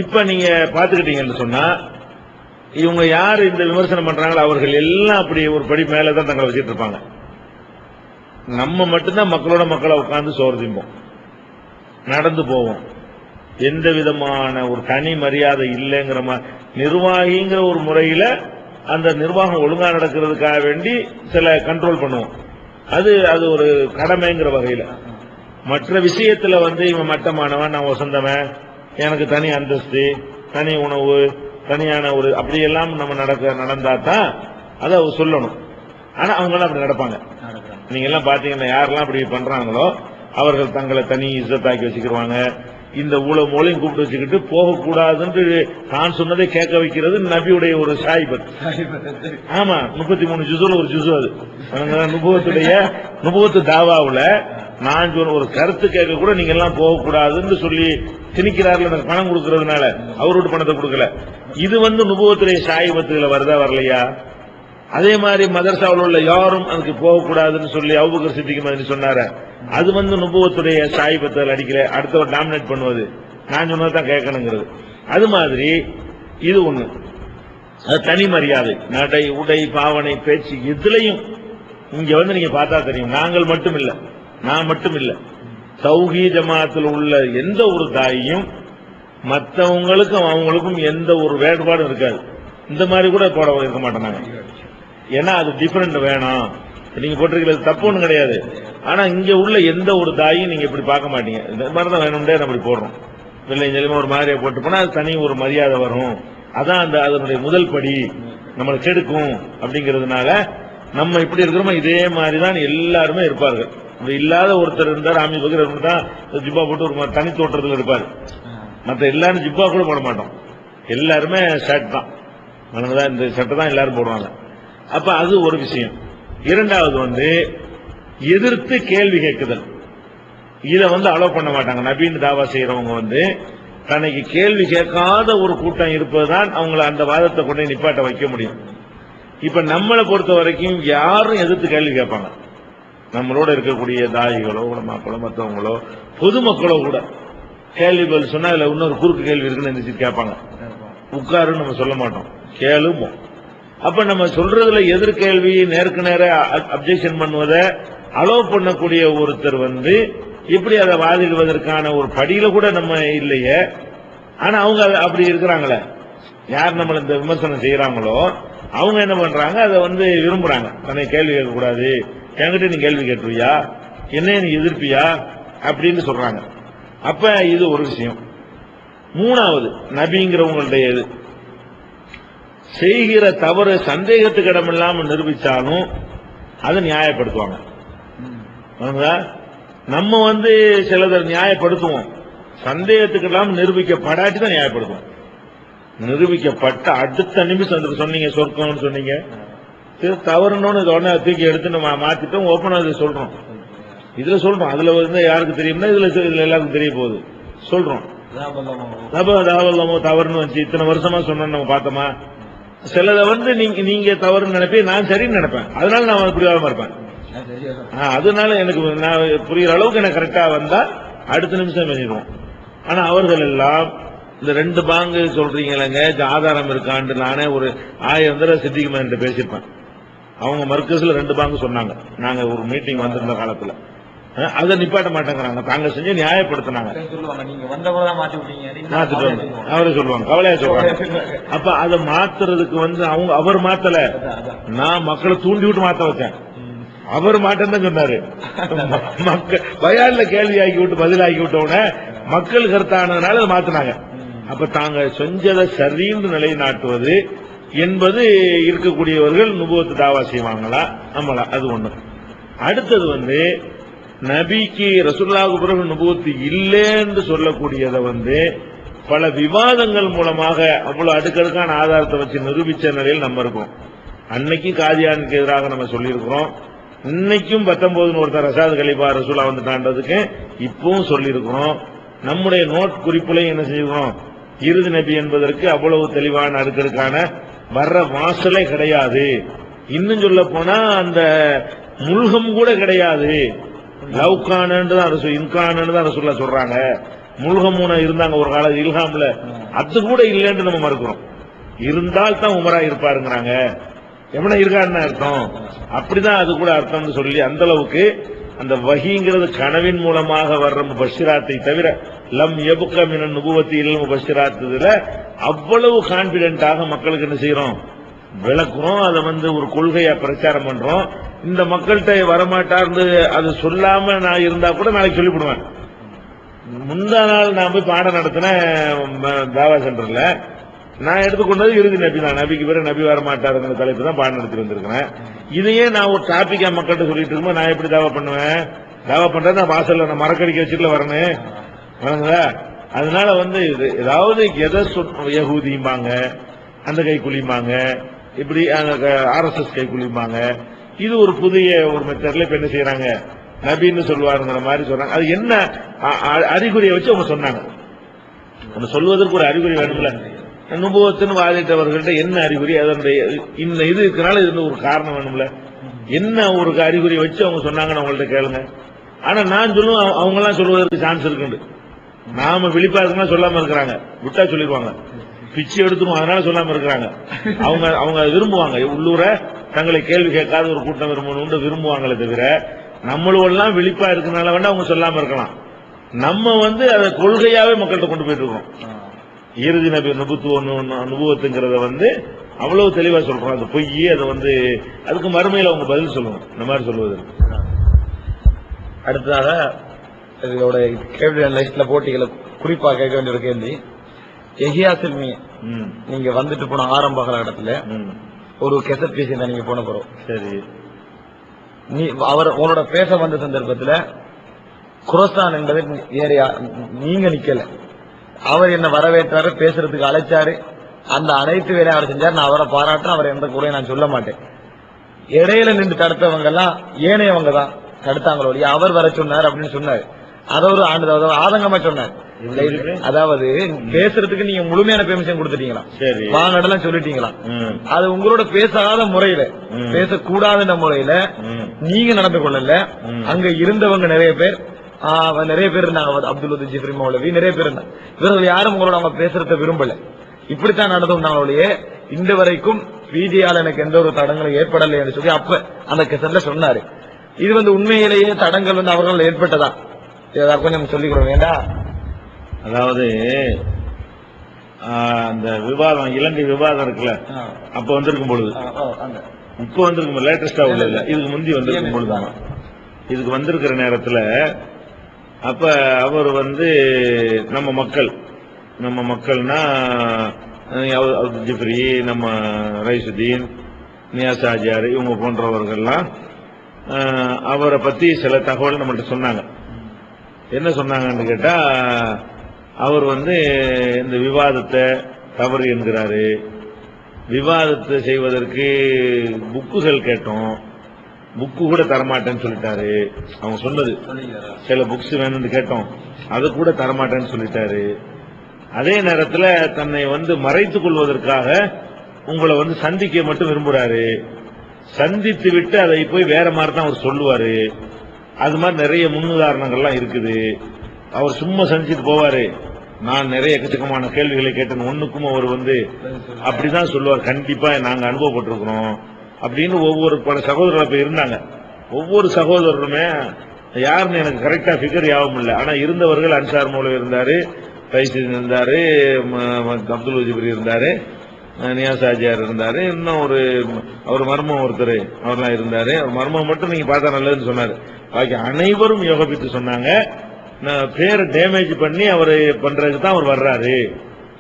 இப்ப நீங்க பாத்துக்கிட்டீங்கன்னு சொன்னா இவங்க யாரு இந்த விமர்சனம் பண்றாங்களோ அவர்கள் எல்லாம் அப்படி ஒரு படி மேலதான் தங்களை வச்சுட்டு இருப்பாங்க. நம்ம மட்டும்தான் மக்களோட மக்களை உட்கார்ந்து சோறு திம்போம், நடந்து போவோம். எந்த விதமான ஒரு தனி மரியாதை இல்லைங்கிற நிர்வாகிங்கிற ஒரு முறையில அந்த நிர்வாகம் ஒழுங்கா நடக்கிறதுக்காக வேண்டி சில கண்ட்ரோல் பண்ணுவோம். அது ஒரு கடமைங்கிற வகையில. மற்ற விஷயத்துல இவன் மட்டமானவன், நான் வசந்தவன், எனக்கு தனி அந்தஸ்து, தனி உணவு, தனியான ஒரு அப்படியெல்லாம் நம்ம நடந்தா தான் அதை சொல்லணும். ஆனா அவங்க எல்லாம் அப்படி நடப்பாங்க. நீங்க எல்லாம் பாத்தீங்கன்னா யாரெல்லாம் அப்படி பண்றாங்களோ அவர்கள் தங்களை தனி இஸ்ஸத்தாக்கி வச்சுக்கிடுவாங்க. இந்த மூலையும் கூப்பிட்டு வச்சுக்கிட்டு போகக்கூடாதுன்னு நான் சொன்னதை கேட்க வைக்கிறது நபியுடைய ஒரு சாயிபத். ஆமா, 33 ஜுசுல ஒரு ஜுசு. அது நுபுவத்து தாவாவுல நான் சொன்ன ஒரு கருத்து கேட்க கூட நீங்க எல்லாம் போகக்கூடாதுன்னு சொல்லி திணிக்கிறார்கள். எனக்கு பணம் கொடுக்கறதுனால அவரோட பணத்தை கொடுக்கல. இது நுபுவத்துடைய சாயிபத்துகளை வருதா வரலையா? அதே மாதிரி மதரசாவில் உள்ள யாரும் அதுக்கு போகக்கூடாதுன்னு சொல்லி அபூபக்கர் சித்திக் மாதிரி சொன்னாரு. அது நுபுவத்துடைய சாயிபத்தில் அடிக்கல, அடுத்தவர் டாமினேட் பண்ணுவது, நான் சொன்னதான் கேட்கணுங்கிறது. அது மாதிரி இது ஒண்ணு. அது தனி மரியாதை, நடை, உடை, பாவனை, பேச்சு, இதுலயும் இங்க நீங்க பார்த்தா தெரியும். நாங்கள் மட்டும் இல்ல, நான் மட்டும் இல்ல, தௌஹீத் ஜமாத்தில் உள்ள எந்த ஒரு தாயும் மற்றவங்களுக்கும் அவங்களுக்கும் எந்த ஒரு வேறுபாடும் இருக்காது. இந்த மாதிரி கூட போட இருக்க மாட்டோம். ஏன்னா அது டிஃபரெண்ட் வேணும். நீங்க போட்டிருக்கிறது தப்பு ஒன்றும் கிடையாது. ஆனா இங்க உள்ள எந்த ஒரு தாயும் நீங்க இப்படி பார்க்க மாட்டீங்க. இந்த மாதிரிதான் வேணும்டே நம்ம இப்படி போடுறோம். வெள்ளையும் ஒரு மாதிரியா போட்டு போனா அது தனி ஒரு மரியாதை வரும். அதான் அதனுடைய முதல் படி நம்மளை கெடுக்கும். அப்படிங்கிறதுனால நம்ம இப்படி இருக்கிறோமோ இதே மாதிரிதான் எல்லாருமே இருப்பார்கள். இல்லாத ஒருத்தர் இருந்தார், ஆமி பக்கர் தான் ஜிப்பா போட்டு ஒரு தனி தோற்றத்தில் இருப்பாரு. மற்ற எல்லாரும் ஜிப்பா கூட போட மாட்டோம். எல்லாருமே ஷர்ட் தான், இந்த ஷர்ட் தான் எல்லாரும் போடுவாங்க. அப்ப அது ஒரு விஷயம். இரண்டாவது எதிர்த்து கேள்வி கேட்குதல். இதை அலோவ் பண்ண மாட்டாங்க. நபின்னு தாவா செய்யறவங்க தனக்கு கேள்வி கேட்காத ஒரு கூட்டம் இருப்பதுதான் அவங்களை அந்த வாதத்தை கொண்டு நிப்பாட்ட வைக்க முடியும். இப்ப நம்மளை பொறுத்த வரைக்கும் யாரும் எதிர்த்து கேள்வி கேட்பாங்க. நம்மளோட இருக்கக்கூடிய தாயிகளோ உலமாக்களோ மற்றவங்களோ பொதுமக்களோ கூட கேள்வி பதில் சொன்னா இதுல இன்னொரு குறுக்கு கேள்வி இருக்குன்னு கேட்பாங்க. உட்காருன்னு நம்ம சொல்ல மாட்டோம், கேளுவோம். அப்ப நம்ம சொல்றதுல எதிர்கேள்வி, நேருக்கு நேர அப்ஜெக்ஷன் பண்ணுவதை அலோவ் பண்ணக்கூடிய ஒருத்தர் இப்படி அதை வாதிடுவதற்கான ஒரு படியில கூட நம்ம இல்லையே. ஆனா அவங்க அப்படி இருக்கிறாங்களே, யார் நம்மள இந்த விமர்சனம் செய்யறாங்களோ அவங்க என்ன பண்றாங்க, அதை விரும்புறாங்க. தன்னை கேள்வி கேட்கக்கூடாது, என்கிட்ட நீ கேள்வி கேட்டுருவியா, என்ன நீ எதிர்ப்பியா அப்படின்னு சொல்றாங்க. அப்ப இது ஒரு விஷயம். மூணாவது, நபிங்கிறவங்களுடைய இது செய்கிற தவறு சந்தேகத்துக்கு இடமில்லாம நிரூபிச்சாலும் அதை நியாயப்படுத்துவாங்க. நம்ம சிலதை நியாயப்படுத்துவோம், சந்தேகத்துக்கு இல்லாம நிரூபிக்கப்படாட்டி தான் நியாயப்படுத்துவோம். நிரூபிக்கப்பட்ட அடுத்த நிமிஷம் சொன்னீங்க சொர்க்கம்னு சொன்னீங்க, தவறுன்னு உடனே தூக்கி எடுத்து நம்ம மாத்திட்டோம், ஓப்பனா சொல்றோம். இதுல சொல்றோம், அதுல யாருக்கு தெரியும்னா இதுல எல்லாருக்கும் தெரிய போகுது சொல்றோம். தவறுன்னு வச்சு இத்தனை வருஷமா சொன்னோம், நம்ம பார்த்தோமா? சிலதை நீங்க தவறுன்னு நினைப்பேன், நான் சரின்னு நினைப்பேன். அதனால நான் புரியாம இருப்பேன். அதனால எனக்கு நான் புரியுற அளவுக்கு எனக்கு கரெக்டா வந்தா அடுத்த நிமிஷம் பண்ணிடுவோம். ஆனா அவர்கள் எல்லாம் இந்த 2 பாங்கு சொல்றீங்களங்க, ஆதாரம் இருக்கான்னு நானே ஒரு 1000 தடவை சித்திக் மேன் பேசியிருப்பேன். அவங்க மர்க்கஸ்ல 2 பாங்கு சொன்னாங்க. நாங்க ஒரு மீட்டிங் வந்திருந்த காலத்துல அதை நிப்பாட்ட மாட்டேங்கிறாங்க. தாங்க செஞ்சு நியாயப்படுத்தினாங்க. அவரே சொல்லுவாங்க, கவலையா சொல்றாங்க. அப்ப அதை மாத்துறதுக்கு அவர் மாத்தல, நான் மக்களை தூண்டி விட்டு மாத்த வச்சேன். அவர் மாட்டம் தான் சொன்னாரு. பயான்ல கேள்வி ஆக்கி விட்டு பதிலாக்கி விட்டவுடனே மக்கள் கருத்தானதுனால அதை மாத்தினாங்க. அப்ப தாங்க செஞ்சதை சரின்னு நிலைநாட்டுவது என்பது இருக்கக்கூடியவர்கள் நுபுவத்து தாவா செய்வாங்களா நம்மளா? அது ஒண்ணு. அடுத்தது நபிக்கு ரசூலுல்லாஹ்வுக்கு பிறகு நுபுவத்து இல்லைன்னு சொல்லக்கூடியதை பல விவாதங்கள் மூலமாக அவ்வளவு அடுக்கடுக்கான ஆதாரத்தை வச்சு நிரூபிச்ச நிலையில் நம்ம இருக்கோம். அன்னைக்கு காதியானுக்கு எதிராக நம்ம சொல்லியிருக்கிறோம். இன்னைக்கும் 19 ஒருத்தர் ரசாத் கலிபா ரசூலா வந்துட்டான்றதுக்கு இப்பவும் சொல்லியிருக்கிறோம். நம்முடைய நோட் குறிப்புலையும் என்ன செய்கிறோம், இறுதி நபி என்பதற்கு அவ்வளவு தெளிவான அடுக்கடுக்கான வர்ற வாசலே கிடையாது. இன்னும் சொல்ல போனா அந்த முல்கம் கூட கிடையாது. லவ்கானு தான் இன்கானு தான் ரசூலுல்லாஹ் சொல்றாங்க. முல்கமூன இருந்தாங்க ஒரு கால இல்ஹாம்ல, அது கூட இல்லைன்னு நம்ம மறுக்கிறோம். இருந்தால் தான் உமரா இருப்பாருங்கிறாங்க. எவன இருக்கான்னு அர்த்தம், அப்படிதான் அது கூட அர்த்தம்னு சொல்லி அந்த அளவுக்கு அந்த வஹீங்கிறது கனவின் மூலமாக வர்ற முபஷ்ஷிராத்தை தவிர லம் யபுக மினன் நுபுவத்தி இல் முபஷ்ஷிராத்துல அவ்வளவு கான்பிடென்ட்டாக மக்களுக்கு என்ன செய்யறோம் விளக்குறோம், அதை வந்து ஒரு கொள்கையா பிரச்சாரம் பண்றோம். இந்த மக்கள்கிட்ட வரமாட்டார்னு அது சொல்லாம நான் இருந்தா கூட நாளைக்கு சொல்லிவிடுவேன். முந்தா நாள் நான் போய் பாடம் நடத்தினேன் தாவா சென்டர்ல. நான் எடுத்துக்கொண்டது இறுதி நபி தான். நபிக்கு பிறகு நபி வரமாட்டாருங்கிற தலைப்பு தான் பாடம் நடத்தி வந்திருக்கிறேன். இதையே நான் ஒரு டாபிக்கா மக்கள்கிட்ட சொல்லிட்டு இருக்கும்போது நான் எப்படி தாவா பண்ணுவேன்? தாவா பண்றது நான் வாசல்ல நான் மரக்கடிக்க வச்சுட்டு வரணும் வணங்குதா. அதனால வந்து ஏதாவது எதை யகூதிம்பாங்க, அந்த கை குளிம்பாங்க, இப்படி RSS கை குளிம்பாங்க. இது ஒரு புதிய ஒரு மெத்தட்ல இப்ப என்ன செய்யறாங்க, நபின்னு சொல்லுவாருங்கிற மாதிரி சொல்றாங்க. அது என்ன அறிகுறியை வச்சு அவங்க சொன்னாங்க. நம்ம சொல்வதற்கு ஒரு அறிகுறி வேணும்ல. நுபுவத்துன்னு வாதிட்டவர்கள்ட்ட என்ன அறிகுறி, அதனுடைய இந்த இது இருக்கனால இது ஒரு காரணம் வேணும்ல. என்ன ஒரு அறிகுறி வச்சு அவங்க சொன்னாங்கன்னு அவங்கள்ட்ட கேளுங்க. ஆனா நான் சொல்லுவேன், அவங்க எல்லாம் சொல்வதற்கு சான்ஸ் இருக்கு. நாம விழிப்பா இருக்குன்னா சொல்லாம இருக்கிறாங்க, விட்டா சொல்லிடுவாங்க. பிச்சு எடுத்துரும், அதனால சொல்லாம இருக்கிறாங்க. அவங்க விரும்புவாங்க, உள்ளூர தங்களை கேள்வி கேட்காத ஒரு கூட்டம் விரும்புவாங்களே தவிர, நம்மளும் எல்லாம் விழிப்பா இருக்கனால வேணா அவங்க சொல்லாம இருக்கலாம். நம்ம வந்து அதை கொள்கையாவே மக்கள்கிட்ட கொண்டு போயிட்டு இருக்கோம். இறுதி நபி நுபுவத்துங்கிறத வந்து அவ்வளவு தெளிவா சொல்றோம். அது பொய், அதை வந்து அதுக்கு மறுமையில அவங்க பதில் சொல்லணும். இந்த மாதிரி சொல்வது. அடுத்ததாக இதோட கேள்வி லிஸ்ட்ல போட்டிகளை குறிப்பா கேட்க வேண்டிய ஒரு கேள்வி, எஹியா சில்மி நீங்க வந்துட்டு போன ஆரம்ப காலகட்டத்துல ஒரு கெசட் பேசி நீங்க போன போறோம். சரி, நீ அவர் உங்களோட பேச வந்த சந்தர்ப்பத்தில் குரோஸ்தான் என்பதை நீங்க நிக்கல, அவர் என்ன வரவேற்றாரு, பேசுறதுக்கு அழைச்சாரு, அந்த அனைத்து வேலையை அவர் செஞ்சார். நான் அவரை பாராட்டுறேன், அவர் எந்த குறையும் நான் சொல்ல மாட்டேன். இடையில நின்று தடுத்தவங்க எல்லாம் ஏனையவங்க தான் தடுத்தாங்களோ, அவர் வர சொன்னார் அப்படின்னு சொன்னாரு. அதை ஒரு ஆதங்கமா சொன்னார். அதாவது பேசுறதுக்கு நீங்க முழுமையான பெர்மிஷன் கொடுத்துட்டீங்களா, வாங்கலாம் சொல்லிட்டீங்களா, அது உங்களோட பேசாத முறையில, பேசக்கூடாத முறையில நீங்க நடந்து கொள்ளல. அங்க இருந்தவங்க நிறைய பேர் இருந்தாங்க, அப்துல் ஜிப்ரி மௌலவி நிறைய பேர் இருந்தாங்க. இவர்கள் யாரும் உங்களோட அவங்க பேசுறத விரும்பல. இப்படித்தான் நடந்தாங்களே, இந்த வரைக்கும் பிஜியால எனக்கு எந்த ஒரு தடங்களும் ஏற்படலை என்று சொல்லி அப்ப அந்த கெசட்ல சொன்னாரு. இது வந்து உண்மையிலேயே தடங்கள் வந்து அவர்கள் ஏற்பட்டதா கொஞ்சம் சொல்லிக்கிறோம் வேண்டா. அதாவது அந்த விவாதம், இலங்கை விவாதம் இருக்குல்ல, அப்ப வந்திருக்கும் பொழுது, இப்ப வந்திருக்கும் லேட்டஸ்டா உள்ள இல்ல, இதுக்கு முந்தி வந்திருக்கும் பொழுதுதான். இதுக்கு வந்திருக்கிற நேரத்துல அப்ப அவர் வந்து நம்ம மக்கள்னா ஜிப்ரி, நம்ம ரைசுதீன், நியாஸ் ஆஜியார், இவங்க போன்றவர்கள்லாம் அவரை பத்தி சில தகவல் நம்மள்ட்ட சொன்னாங்க. என்ன சொன்னாங்கன்னு கேட்டா, அவர் வந்து இந்த விவாதத்தை தவறு என்கிறாரு, விவாதத்தை செய்வதற்கு புக்குகள் கேட்டோம், புக்கு கூட தரமாட்டேன்னு சொல்லிட்டாரு. அவங்க சொன்னது, சில புக்ஸ் வேணும்னு கேட்டோம், அது கூட தரமாட்டேன்னு சொல்லிட்டாரு. அதே நேரத்தில் தன்னை வந்து மறைத்துக் கொள்வதற்காக உங்களை வந்து சந்திக்க மட்டும் விரும்புறாரு. சந்தித்து விட்டு அதை போய் வேற மாதிரி தான் அவர் சொல்லுவாரு. அது மாதிரி நிறைய முன்னுதாரணங்கள்லாம் இருக்குது. அவர் சும்மா சந்திச்சுட்டு போவாரு, நான் நிறைய எக்கச்சக்கமான கேள்விகளை கேட்டேன், ஒண்ணுக்கும் அவர் வந்து அப்படிதான் சொல்லுவார். கண்டிப்பா நாங்க அனுபவப்பட்டிருக்கிறோம் அப்படின்னு ஒவ்வொரு பல சகோதரர்கள் இப்ப இருந்தாங்க. ஒவ்வொரு சகோதரருமே யாருன்னு எனக்கு கரெக்டா பிகர் யாவும் இல்லை. ஆனா இருந்தவர்கள் அன்சார் மௌலவி இருந்தாரு, ரைசுதீன் இருந்தாரு, அப்துல் ஜிப்ரி இருந்தாரு, நியாஸ் ஆஜியார் இருந்தாரு, இன்னும் அவர் மர்மம் ஒருத்தர் அவர்லாம் இருந்தாரு. அவர் மர்மம் மட்டும் நீங்க பார்த்தா நல்லதுன்னு சொன்னாரு. பாக்கி அனைவரும் யோகபித்து சொன்னாங்க. பேரை டேமேஜ் பண்ணி அவர் பண்றதுக்கு தான் அவர் வர்றாரு.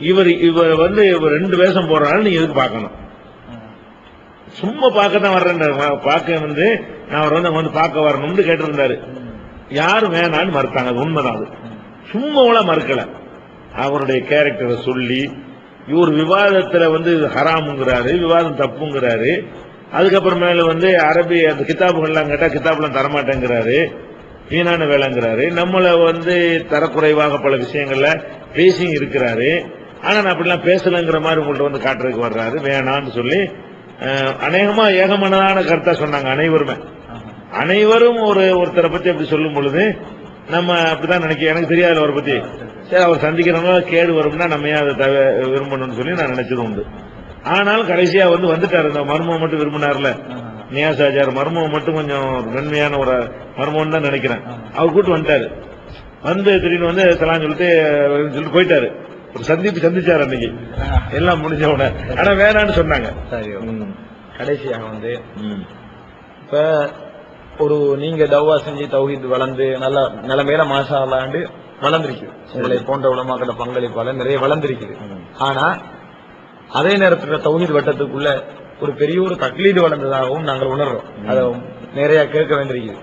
இவர் வந்து இவர் 2 வேஷம் போடுறாரு, நீங்க எதுக்கு பார்க்கணும், சும்மா பார்க்க தான் வர்றேன், பார்க்க வந்து நான் அவர் வந்து பார்க்க வரணும்னு கேட்டிருந்தாரு. யாரும் வேணான்னு மறுத்தாங்க. அது உண்மைதான். அது சும்மாவெல்லாம் மறுக்கல. அவருடைய கேரக்டரை சொல்லி இவர் விவாதத்துல வந்து ஹராமுங்கிறாரு, விவாதம் தப்புங்கிறாரு. அதுக்கப்புறமேல வந்து அரபி அந்த கிதாபுகள்லாம் கேட்டா கிதாபுலாம் தரமாட்டேங்கிறாரு, வீணான வேலைங்கிறாரு. நம்மளை வந்து தரக்குறைவாக பல விஷயங்கள்ல பேசி இருக்கிறாரு. ஆனா நான் அப்படிலாம் பேசலங்கிற மாதிரி உங்கள்ட்ட வந்து காட்டுறதுக்கு வர்றாரு, வேணான்னு சொல்லி அநேகமா ஏகமனதான கருத்தா சொன்னாங்க. அனைவரும் ஒருத்தரை பத்தி அப்படி சொல்லும் பொழுது நம்ம அப்படிதான் நினைக்க, எனக்கு தெரியாது அவரை பத்தி. சரி, அவர் சந்திக்கிறவங்க கேடு வரும்னா நம்ம ஏன் அதை விரும்பணும்னு சொல்லி நான் நினைச்சது உண்டு. ஆனாலும் கடைசியா வந்துட்டாரு. இந்த மர்மம் மட்டும் விரும்பினார்ல நியாஸ் ஆஜியார், மர்மம் மட்டும் கொஞ்சம் நன்மையான ஒரு மர்மம் தான் நினைக்கிறேன். அவர் கூட்டு வந்துட்டாரு. திடீர்னு சலாம் சொல்லிட்டு போயிட்டாரு. ஒரு சந்திச்சார் அன்னைக்கு எல்லாம் முடிஞ்ச உடனே. ஆனா வேணான்னு சொன்னாங்க. சரி. கடைசியாக வந்து இப்ப ஒரு நீங்க தவ்வா செஞ்சு தௌஹீத் வளர்ந்து நல்ல நிலைமையில மாஷா அல்லாஹ்ண்டு வளர்ந்திருக்குது. உங்களை போன்ற உலமாக்களோட பங்களிப்பால நிறைய வளர்ந்திருக்குது. ஆனா அதே நேரத்துல தௌஹீத் வட்டத்துக்குள்ள ஒரு பெரிய ஒரு தக்லீது வளர்ந்ததாகவும் நாங்கள் உணர்றோம். அதை நிறைய கேட்க வேண்டியிருக்குது.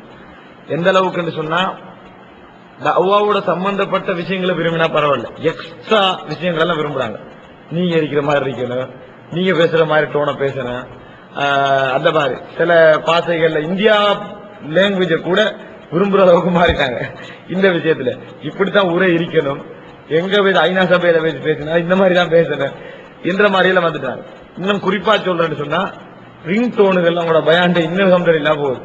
எந்த அளவுக்குன்னு சொன்னா தவ்வாவோட சம்பந்தப்பட்ட விஷயங்களை விரும்பினா பரவாயில்ல, எக்ஸ்ட்ரா விஷயங்கள் எல்லாம் விரும்புறாங்க. நீங்க இருக்கிற மாதிரி இருக்கணும், நீங்க பேசுற மாதிரி டோன பேசணும், அந்த மாதிரி சில பாசைகள்ல இந்தியா லாங்குவேஜ கூட விரும்புற அளவுக்கு மாறிட்டாங்க. இந்த விஷயத்துல இப்படித்தான் ஊரே இருக்கணும், எங்க போய் ஐநா சபையில பேசி பேசினா இந்த மாதிரி தான் பேசணும் என்ற மாதிரியில வந்துட்டாங்க. இன்னும் குறிப்பா சொல்றேன்னு சொன்னா ரிங் டோனுகள் உங்களோட பயாண்ட இன்னும் ஹம்தலில்லா போகுது.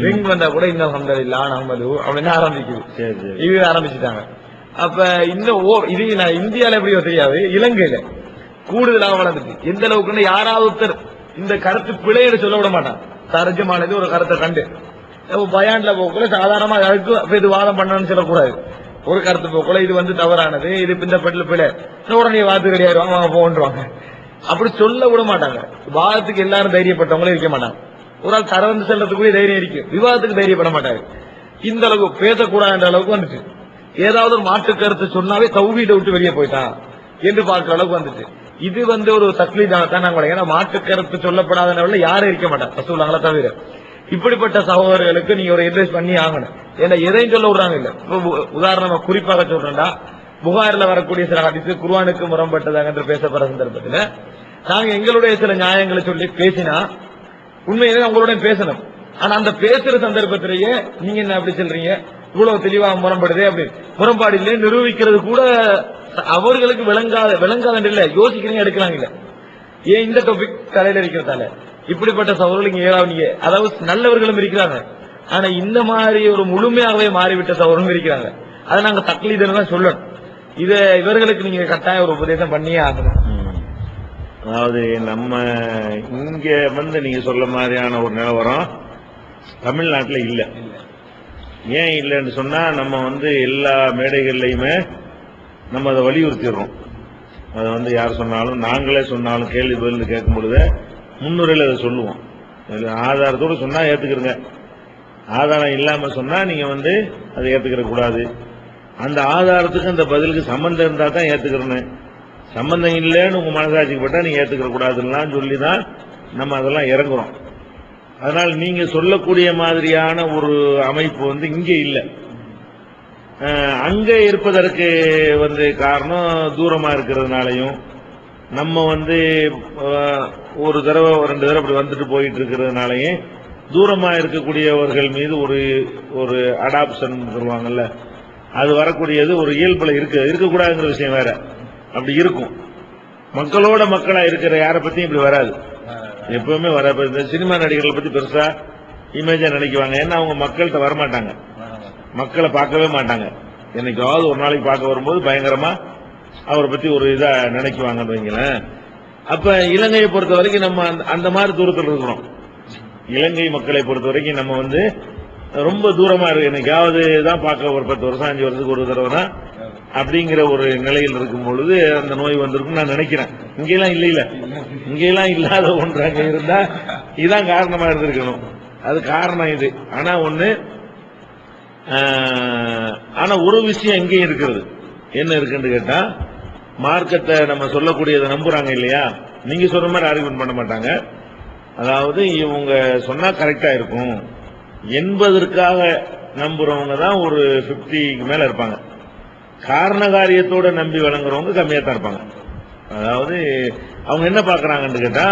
ரிங் வந்தா கூட இன்னும் ஹம்தலில்லா அஹமது அப்படின்னு ஆரம்பிக்குது. இது ஆரம்பிச்சுட்டாங்க. அப்ப இன்னும் இது நான் இந்தியால எப்படியோ தெரியாது, இலங்கையில கூடுதலாக வளர்ந்துட்டு எந்த அளவுக்குன்னு யாராவது ஒருத்தர் இந்த கருத்து பிழைன்னு சொல்ல விட மாட்டான். தரஜமானது ஒரு கருத்தை கண்டு பயான்ல போக்குள்ள சாதாரணமா அதுக்கு இது வாதம் பண்ணணும்னு சொல்லக்கூடாது. ஒரு கருத்து போக்குள்ள இது வந்து தவறானது, இது இந்த பெட்டில் பிழை, உடனே வாத்து கிடையாடுவாங்க, அவங்க போன்றுவாங்க. அப்படி சொல்ல விட மாட்டாங்க. வாதத்துக்கு எல்லாரும் தைரியப்பட்டவங்களே இருக்க மாட்டாங்க. ஒரு ஆள் தரந்து செல்றதுக்குள்ளே தைரியம் இருக்கு, விவாதத்துக்கு தைரியப்பட மாட்டாங்க. இந்த அளவுக்கு பேசக்கூடாது அளவுக்கு வந்துச்சு. ஏதாவது ஒரு மாற்று கருத்து சொன்னாவே தௌஹீதை விட்டு வெளியே போயிட்டான் என்று பார்க்கிற அளவுக்கு வந்துச்சு. இது வந்து ஒரு தக்லீதாகத்தான் நாங்கள், ஏன்னா மாற்று கருத்து சொல்லப்படாத யாரும் இருக்க மாட்டாங்க ரசூலுல்லாஹ்வை தவிர. இப்படிப்பட்ட சகோதரர்களுக்கு நீங்க ஒரு அட்வைஸ் பண்ணி ஆகணும். ஏன்னா எதையும் சொல்ல விடுறாங்க இல்ல. உதாரணமா குறிப்பாக சொல்றேன்டா, புகாரில் வரக்கூடிய சில ஹதீஸ் குர்ஆனுக்கு முரண்பட்டதாக என்று பேசப்படுற சந்தர்ப்பத்தில் நாங்க எங்களுடைய சில நியாயங்களை சொல்லி பேசினா உண்மையிலே உங்களுடைய பேசணும். ஆனா அந்த பேசுற சந்தர்ப்பத்திலேயே நீங்க என்ன அப்படி சொல்றீங்க, இவ்வளவு தெளிவா முரண்படுதே அப்படி முரண்பாடு இல்லை நிரூபிக்கிறது கூட அவர்களுக்கு விளங்காத இல்ல, யோசிக்கிறீங்க எடுக்கிறாங்க இல்ல. ஏன் இந்த டாபிக் தலையில இருக்கிறதால இப்படிப்பட்ட சகோதரர்கள் ஏதாவது நீங்க அதாவது நல்லவர்களும் இருக்கிறாங்க. ஆனா இந்த மாதிரி ஒரு முழுமையாகவே மாறிவிட்ட சகோதரர்களும் இருக்கிறாங்க. அதை நாங்க தக்லீதுன்னு தான் சொல்லணும். இதை இவர்களுக்கு நீங்க கட்டாயம் ஒரு உபதேசம் பண்ணியே ஆகணும். அதாவது நம்ம இங்க வந்து நீங்க சொல்ல மாதிரியான ஒரு நிலவரம் தமிழ்நாட்டில் இல்ல. ஏன் இல்லைன்னு சொன்னா நம்ம வந்து எல்லா மேடைகள்லையுமே நம்ம அதை வலியுறுத்திடுறோம். அதை வந்து யார் சொன்னாலும் நாங்களே சொன்னாலும் கேள்வி பதில் கேட்கும் பொழுது முன்னுரையில் அதை சொல்லுவோம். ஆதாரத்தோடு சொன்னா ஏத்துக்கிறங்க, ஆதாரம் இல்லாம சொன்னா நீங்க வந்து அதை ஏத்துக்கிற கூடாது. அந்த ஆதாரத்துக்கு அந்த பதிலுக்கு சம்பந்தம் இருந்தா தான் ஏத்துக்கிறேன்னு, சம்பந்தம் இல்லைன்னு உங்க மனசாட்சிக்கு பட்டா நீங்க ஏத்துக்கிற கூடாதுன்னு சொல்லிதான் நம்ம அதெல்லாம் இறங்குறோம். அதனால நீங்க சொல்லக்கூடிய மாதிரியான ஒரு அமைப்பு வந்து இங்க இல்ல. அங்க இருப்பதற்கு வந்து காரணம் தூரமா இருக்கிறதுனாலையும் நம்ம வந்து ஒரு தடவை 2 தடவை அப்படி வந்துட்டு போயிட்டு இருக்கிறதுனாலையும் தூரமா இருக்கக்கூடியவர்கள் மீது ஒரு அடாப்ஷன் சொல்லுவாங்கல்ல, அது வரக்கூடியது ஒரு இயல்புல இருக்கக்கூடாதுங்கிற விஷயம் வேற. அப்படி இருக்கும். மக்களோட மக்களா இருக்கிற யாரை பத்தியும் இப்படி வராது, எப்பவுமே வர. இந்த சினிமா நடிகர்களை பத்தி பெருசா இமேஜா நினைக்குவாங்க. ஏன்னா அவங்க மக்கள்கிட்ட வரமாட்டாங்க, மக்களை பார்க்கவே மாட்டாங்க. என்னைக்காவது ஒரு நாளைக்கு பார்க்க வரும்போது பயங்கரமா அவரை பத்தி ஒரு இதா நினைக்குவாங்கன்னு வைங்களேன். அப்ப இலங்கையை பொறுத்த வரைக்கும் நம்ம அந்த மாதிரி தூரத்தில் இருக்கிறோம். இலங்கை மக்களை பொறுத்த வரைக்கும் நம்ம வந்து ரொம்ப தூரமா இருக்கு. என்னைக்காவது தான் பார்க்க ஒரு 10 வருஷம் 5 வருஷத்துக்கு ஒரு தடவை தான் அப்படிங்கிற ஒரு நிலையில் இருக்கும் பொழுது அந்த நோய் வந்திருக்கும் நான் நினைக்கிறேன். இங்கெல்லாம் இங்கெல்லாம் இல்லாத ஒன்று அங்க இருந்தா இதுதான் காரணமா இருந்திருக்கணும். அது காரணம் இது. ஆனா ஒரு விஷயம் எங்கேயும் இருக்கிறது. என்ன இருக்குன்னு கேட்டா, மார்க்கத்தை நம்ம சொல்லக்கூடியதை நம்புறாங்க இல்லையா, நீங்க சொல்ற மாதிரி ஆர்குமெண்ட் பண்ண மாட்டாங்க. அதாவது இவங்க சொன்னா கரெக்டா இருக்கும் என்பதற்காக நம்புறவங்க தான் ஒரு 50க்கு மேல இருப்பாங்க. காரணகாரியத்தோட நம்பி வழங்குறவங்க கம்மியா தான் இருப்பாங்க. அதாவது அவங்க என்ன பாக்குறாங்கன்னு கேட்டா,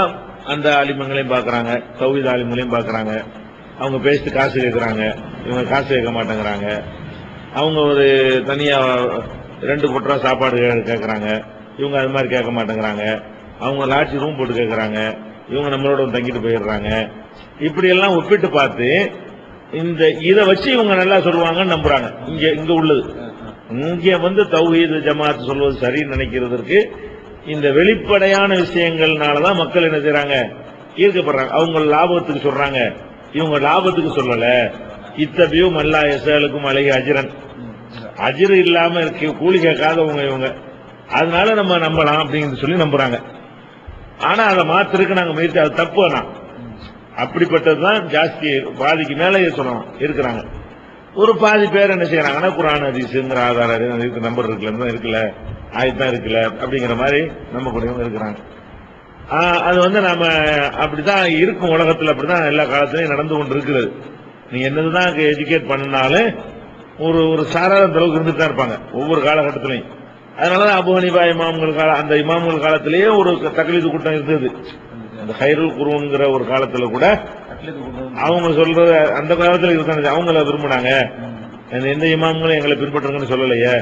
அந்த ஆலிமங்களையும் பாக்குறாங்க, தௌஹீத் ஆலிமங்களையும் பாக்குறாங்க. அவங்க பேசிட்டு காசு கேட்கறாங்க, இவங்க காசு கேட்க மாட்டேங்கிறாங்க. அவங்க ஒரு தனியா 2 கொட்டா சாப்பாடு கேட்கறாங்க, இவங்க அது மாதிரி கேட்க மாட்டேங்கிறாங்க. அவங்க லாட்சி ரூம் போட்டு கேட்கறாங்க, இவங்க நம்மளோட தங்கிட்டு போயிடுறாங்க. இப்படி எல்லாம் ஒப்பிட்டு பார்த்து இதை வச்சு இவங்க நல்லா சொல்லுவாங்கன்னு நம்புறாங்க. இங்க உள்ளது இங்க வந்து தௌஹீத் ஜமாத் சொல்வது சரின்னு நினைக்கிறதுக்கு இந்த வெளிப்படையான விஷயங்கள்னாலதான் மக்கள் என்ன செய்யறாங்க, ஈர்க்கப்படுறாங்க. அவங்க லாபத்துக்கு சொல்றாங்க, இவங்க லாபத்துக்கு சொல்லல. இத்தபியும் அல்லா எசலுக்கும் அழகி அஜிரன், அஜிர் இல்லாம இருக்கு கூலி கேட்காதவங்க இவங்க. அதனால நம்ம நம்பலாம் அப்படின்னு சொல்லி நம்புறாங்க. ஆனா அதை மாத்திருக்கு நாங்க முயற்சி, அது தப்பு. ஆனா அப்படிப்பட்டதுதான் ஜாஸ்தி, பாதிக்கு மேல சொல்லலாம் இருக்கிறாங்க. ஒரு பாதி பேர் என்ன செய்யறாங்கன்னா குர்ஆன் ஹதீஸ்ங்கிற ஆதாரம் இருக்கு, நம்பர் இருக்குல்ல ஆயத்தான் இருக்குல்ல அப்படிங்கிற மாதிரி நம்பக்கூடியவங்க இருக்கிறாங்க. அது நாம அப்படிதான் இருக்கும், உலகத்தில் அப்படிதான் எல்லா காலத்திலையும் நடந்து கொண்டு இருக்கிறது. நீங்க என்னதுதான் எஜுகேட் பண்ணினாலும் ஒரு சாராத அளவுக்கு இருந்துட்டு தான் இருப்பாங்க ஒவ்வொரு காலகட்டத்திலையும். அதனாலதான் அபூ ஹனீஃபா இமாம்கள் அந்த இமாம்கள் காலத்திலேயே ஒரு தக்லீது கூட்டம் இருந்தது. அந்த ஹைருல் குர்ஆன்ங்கிற ஒரு காலத்துல கூட அவங்க சொல்றது அந்த காலத்துல இருக்காங்க, அவங்கள விரும்பினாங்க. எந்த இமாம்களும் எங்களை பின்பற்றுங்கன்னு சொல்லலையே,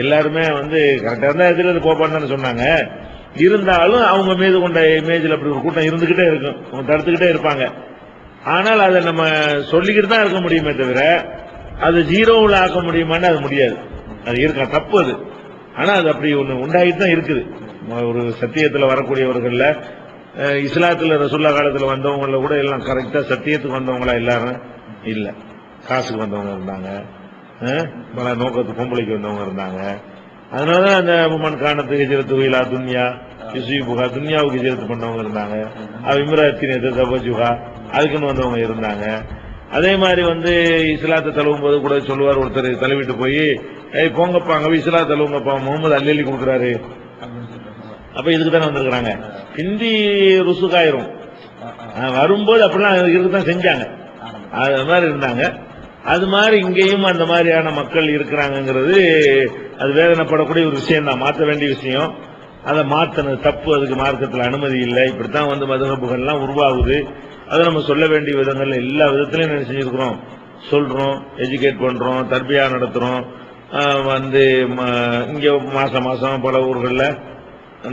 எல்லாருமே கரெக்டா இருந்தா எதிர போப்பான்னு சொன்னாங்க. இருந்தாலும் அவங்க மீது கொண்ட இமேஜில் அப்படி ஒரு கூட்டம் இருந்துகிட்டே இருக்கும், அவங்க தடுத்துக்கிட்டே இருப்பாங்க. ஆனால் அதை நம்ம சொல்லிக்கிட்டு தான் இருக்க முடியுமே தவிர அது ஜீரோவில் ஆக்க முடியுமான்னு அது முடியாது. அது இருக்கா தப்பு அது. ஆனா அது அப்படி ஒண்ணு உண்டாகிட்டு தான் இருக்குது. ஒரு சத்தியத்தில் வரக்கூடியவர்கள்ல இஸ்லாத்துல ரசூல்லா காலத்துல வந்தவங்கள கூட எல்லாம் கரெக்டா சத்தியத்துக்கு வந்தவங்களா எல்லாரும் இல்ல. காசுக்கு வந்தவங்க இருந்தாங்க, பல நோக்கத்துக்கு பொம்பளைக்கு வந்தவங்க இருந்தாங்க. அதனால அந்த மன் காணத்துக்கு ஹிஜ்ரத்து இலா துன்யா யுஸீபுஹா, துன்யாவுக்கு ஹிஜ்ரத் பண்ணவங்க இருந்தாங்க. இம்ராத்தின் தபஜுஹா, அதுக்குன்னு வந்தவங்க இருந்தாங்க. அதே மாதிரி இஸ்லாத்தை தழுவும் போது கூட சொல்லுவார் ஒருத்தர் தழுவிட்டு போய், போங்கப்பா அங்க இஸ்லாத்தை தழுவுங்கப்பா, முகமது அள்ளி கொடுக்குறாரு. அப்ப இதுக்கு தானே வந்திருக்கிறாங்க. ஹிந்தி ருசுகாயிரும் வரும்போது அப்படிலாம் இருக்குதான் செஞ்சாங்க, அது மாதிரி இருந்தாங்க. அது மாதிரி இங்கேயும் அந்த மாதிரியான மக்கள் இருக்கிறாங்கிறது அது வேதனைப்படக்கூடிய ஒரு விஷயம் தான், மாற்ற வேண்டிய விஷயம். அதை மாற்றினது தப்பு, அதுக்கு மார்க்கத்தில் அனுமதி இல்லை. இப்படித்தான் மதுஹபுகள்லாம் உருவாகுது. அதை நம்ம சொல்ல வேண்டிய விதங்கள் எல்லா விதத்திலையும் என்ன செஞ்சிருக்கிறோம், சொல்றோம், எஜுகேட் பண்றோம், தர்பியா நடத்துறோம். இங்க மாசம் மாசம் பல ஊர்களில்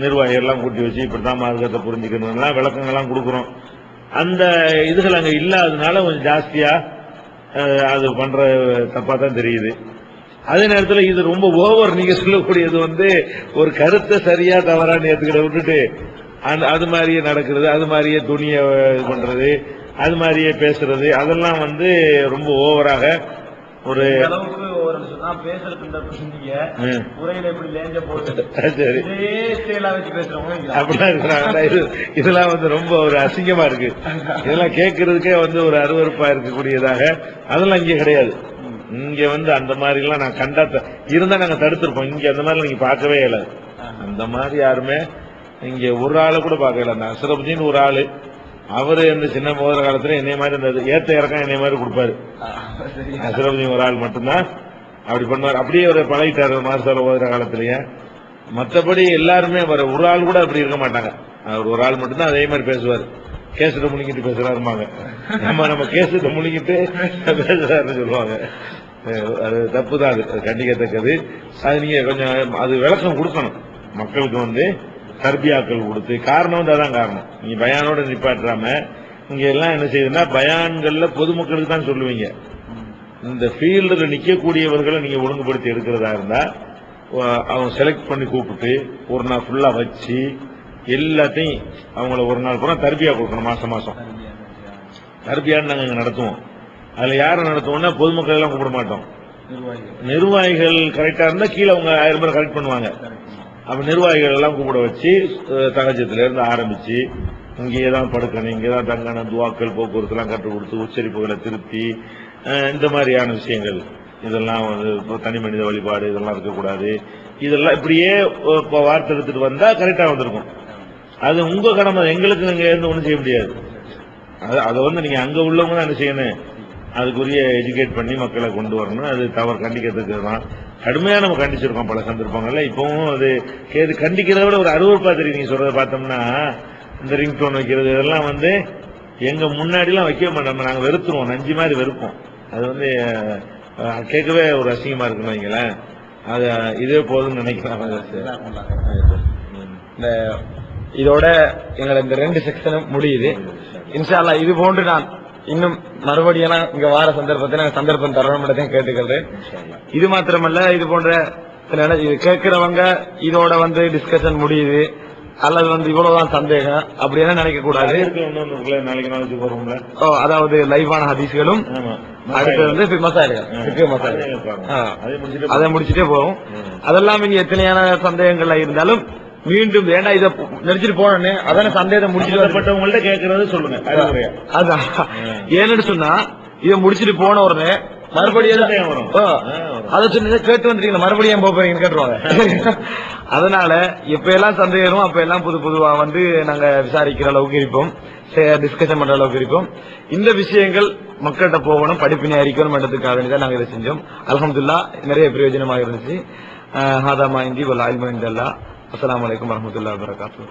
நிர்வாகிகள்லாம் கூட்டி வச்சு இப்படித்தான் மார்க்கத்தை புரிஞ்சுக்கணும் விளக்கங்கள்லாம் கொடுக்குறோம். அந்த இதுகள் அங்க இல்லாததுனால கொஞ்சம் ஜாஸ்தியா அது பண்ற தப்பா தான் தெரியுது. அதே நேரத்தில் இது ரொம்ப ஓவர். நீங்க சொல்லக்கூடியது ஒரு கருத்தை சரியா தவறான்னு ஏத்துக்கிற விட்டுட்டு அது மாதிரியே நடக்கிறது, அது மாதிரியே துணியை பண்றது, அது மாதிரியே பேசுறது, அதெல்லாம் ரொம்ப ஓவராக ஒரு இதெல்லாம் ரொம்ப ஒரு அசிங்கமா இருக்கு. இதெல்லாம் கேட்கறதுக்கே ஒரு அருவருப்பா இருக்கக்கூடியதாக அதெல்லாம் இங்க கிடையாது. இங்க அந்த மாதிரி எல்லாம் நான் கண்டா இருந்தா நாங்க தடுத்திருப்போம். இங்க அந்த மாதிரி நீங்க பார்க்கவே இல்லை. அந்த மாதிரி யாருமே இங்க ஒரு ஆளு கூட பார்க்கல. அந்த அஸ்ரபுதீன் ஒரு ஆளு, அவரு இந்த சின்ன மோதிர காலத்துல என்னைய மாதிரி இந்த ஏத்த இறக்கம் என்னைய மாதிரி கொடுப்பாரு. அஸ்ரபுதீன் ஒரு ஆள் மட்டும்தான் அப்படி பண்ணுவார். அப்படியே ஒரு பழகிட்டாரு மார்சால ஓதுற காலத்திலேயே. மற்றபடி எல்லாருமே ஒரு ஆள் கூட அப்படி இருக்க மாட்டாங்க. அவர் ஒரு ஆள் மட்டும்தான் அதே மாதிரி பேசுவார். கேசத்தை முழுங்கிட்டு பேசுறாருமாங்க, நம்ம கேசத்தை முழுங்கிட்டு பேசுறாருன்னு சொல்லுவாங்க. அது தப்பு தான், அது கண்டிக்கத்தக்கது. அது நீங்க கொஞ்சம் அது விளக்கம் கொடுக்கணும் மக்களுக்கு, தர்பியாக்கள் கொடுத்து. காரணம் அதான் காரணம். நீங்க பயானோட நிப்பாட்டுறாம இங்க எல்லாம் என்ன செய்யுதுன்னா பயான்கள்ல பொதுமக்களுக்கு தான் சொல்லுவீங்க. இந்த ஃபீல்டுல நிக்கக்கூடியவர்களை நீங்க ஒழுங்குபடுத்தி எடுக்கிறதா இருந்தா அவங்க செலக்ட் பண்ணி கூப்பிட்டு ஒரு நாள் ஃபுல்லா வச்சு எல்லாத்தையும் அவங்கள ஒரு நாள் பூரா தர்பியா கொடுக்கணும். மாசம் மாசம் தர்பியான்னு நாங்க இங்க நடத்துவோம். அதுல யாரை நடத்துவோம்னா பொதுமக்கள் எல்லாம் கூப்பிட மாட்டோம். நிர்வாகிகள் கரெக்டா இருந்தா கீழே அவங்க 1000 பேர் கரெக்ட் பண்ணுவாங்க. அப்ப நிர்வாகிகள் எல்லாம் கூப்பிட வச்சு தகஜத்துல இருந்து ஆரம்பிச்சு இங்கேதான் படுக்கணும், இங்கேதான் தங்கணும், துவாக்கள் போக்குவரத்து எல்லாம் கற்றுக் கொடுத்து உச்சரிப்புகளை திருத்தி இந்த மாதிரியான விஷயங்கள் இதெல்லாம் தனி மனித வழிபாடு இதெல்லாம் இருக்கக்கூடாது. இதெல்லாம் இப்படியே வார்த்தை எடுத்துட்டு வந்தா கரெக்டா வந்திருக்கும். அது உங்க கடமை, எங்களுக்கு நீங்க இருந்து ஒண்ணும் செய்ய முடியாது. அதை நீங்க அங்க உள்ளவங்க தான் என்ன செய்யணும், அதுக்குரிய எஜுகேட் பண்ணி மக்களை கொண்டு வரணும். அது தவறு கண்டிக்கிறதுக்கு தான் கடுமையா நம்ம கண்டிச்சிருக்கோம் பல சந்தர்ப்பங்கள்ல. இப்பவும் அது கண்டிக்கிறத விட ஒரு அருவருப்பா தெரியும். நீங்க சொல்றதை பார்த்தோம்னா இந்த ரிங் டோன் வைக்கிறது இதெல்லாம் எங்க முன்னாடி எல்லாம் வைக்க மாட்டோம், நாங்க வெறுத்துருவோம், நஞ்சு மாதிரி வெறுப்போம். அது கேட்கவே ஒரு அசிங்கமா இருக்குன்னு வைங்களேன். அது இதே போதும்னு நினைக்கலாம். இதோட எங்களை இந்த 2 செக்ஷனும் முடியுது. இன்ஷா அல்லாஹ் இது போன்று நான் இன்னும் மறுபடியும் இங்க வார சந்தர்ப்பத்தில் சந்தர்ப்பம் தரணும் கேட்டுக்கிறேன். இது மாத்திரமல்ல, இது போன்ற இது கேட்கிறவங்க இதோட டிஸ்கஷன் முடியுது. அல்லது இவ்வளவுதான் சந்தேகம் அப்படின்னு நினைக்க கூடாது. நாளைக்கு நாளைக்கு போறோம்ல, அதாவது லைவான ஹதீஸ்களும் அடுத்து மசாயில்கள் அதை முடிச்சுட்டே போகும். அதெல்லாம் இங்க எத்தனையான சந்தேகங்கள்ல இருந்தாலும் மீண்டும் ஏன்னா இதை நடிச்சிட்டு போனோன்னு அதான சந்தேகத்தை முடிச்சுட்டு கேட்கறது சொல்லுங்க. அதான் ஏன்னு சொன்னா இதை முடிச்சுட்டு போன உடனே மறுபடியும் அதை சொன்ன கேட்டு வந்துட்டீங்களா மறுபடியும் போறீங்கன்னு கேட்டுருவாங்க. அதனால எப்ப எல்லாம் சந்தேகம் அப்ப எல்லாம் பொதுவா நாங்க விசாரிக்கிற அளவுக்கு இருப்போம், டிஸ்கஷன் பண்ற அளவுக்கு இருப்போம். இந்த விஷயங்கள் மக்கள்கிட்ட போகணும், படிப்பினை அறிக்கணும் என்றதுக்காக வேண்டிதான் நாங்க இதை செஞ்சோம். அல்ஹம்துலில்லாஹ் நிறைய பிரயோஜனமாக இருந்துச்சு. ஹாதா மா இந்தி வல் இல்மு இன்தல்லாஹ். அஸ்ஸலாமு அலைக்கும் வரஹ்மத்துல்லாஹி வபரகாத்துஹு.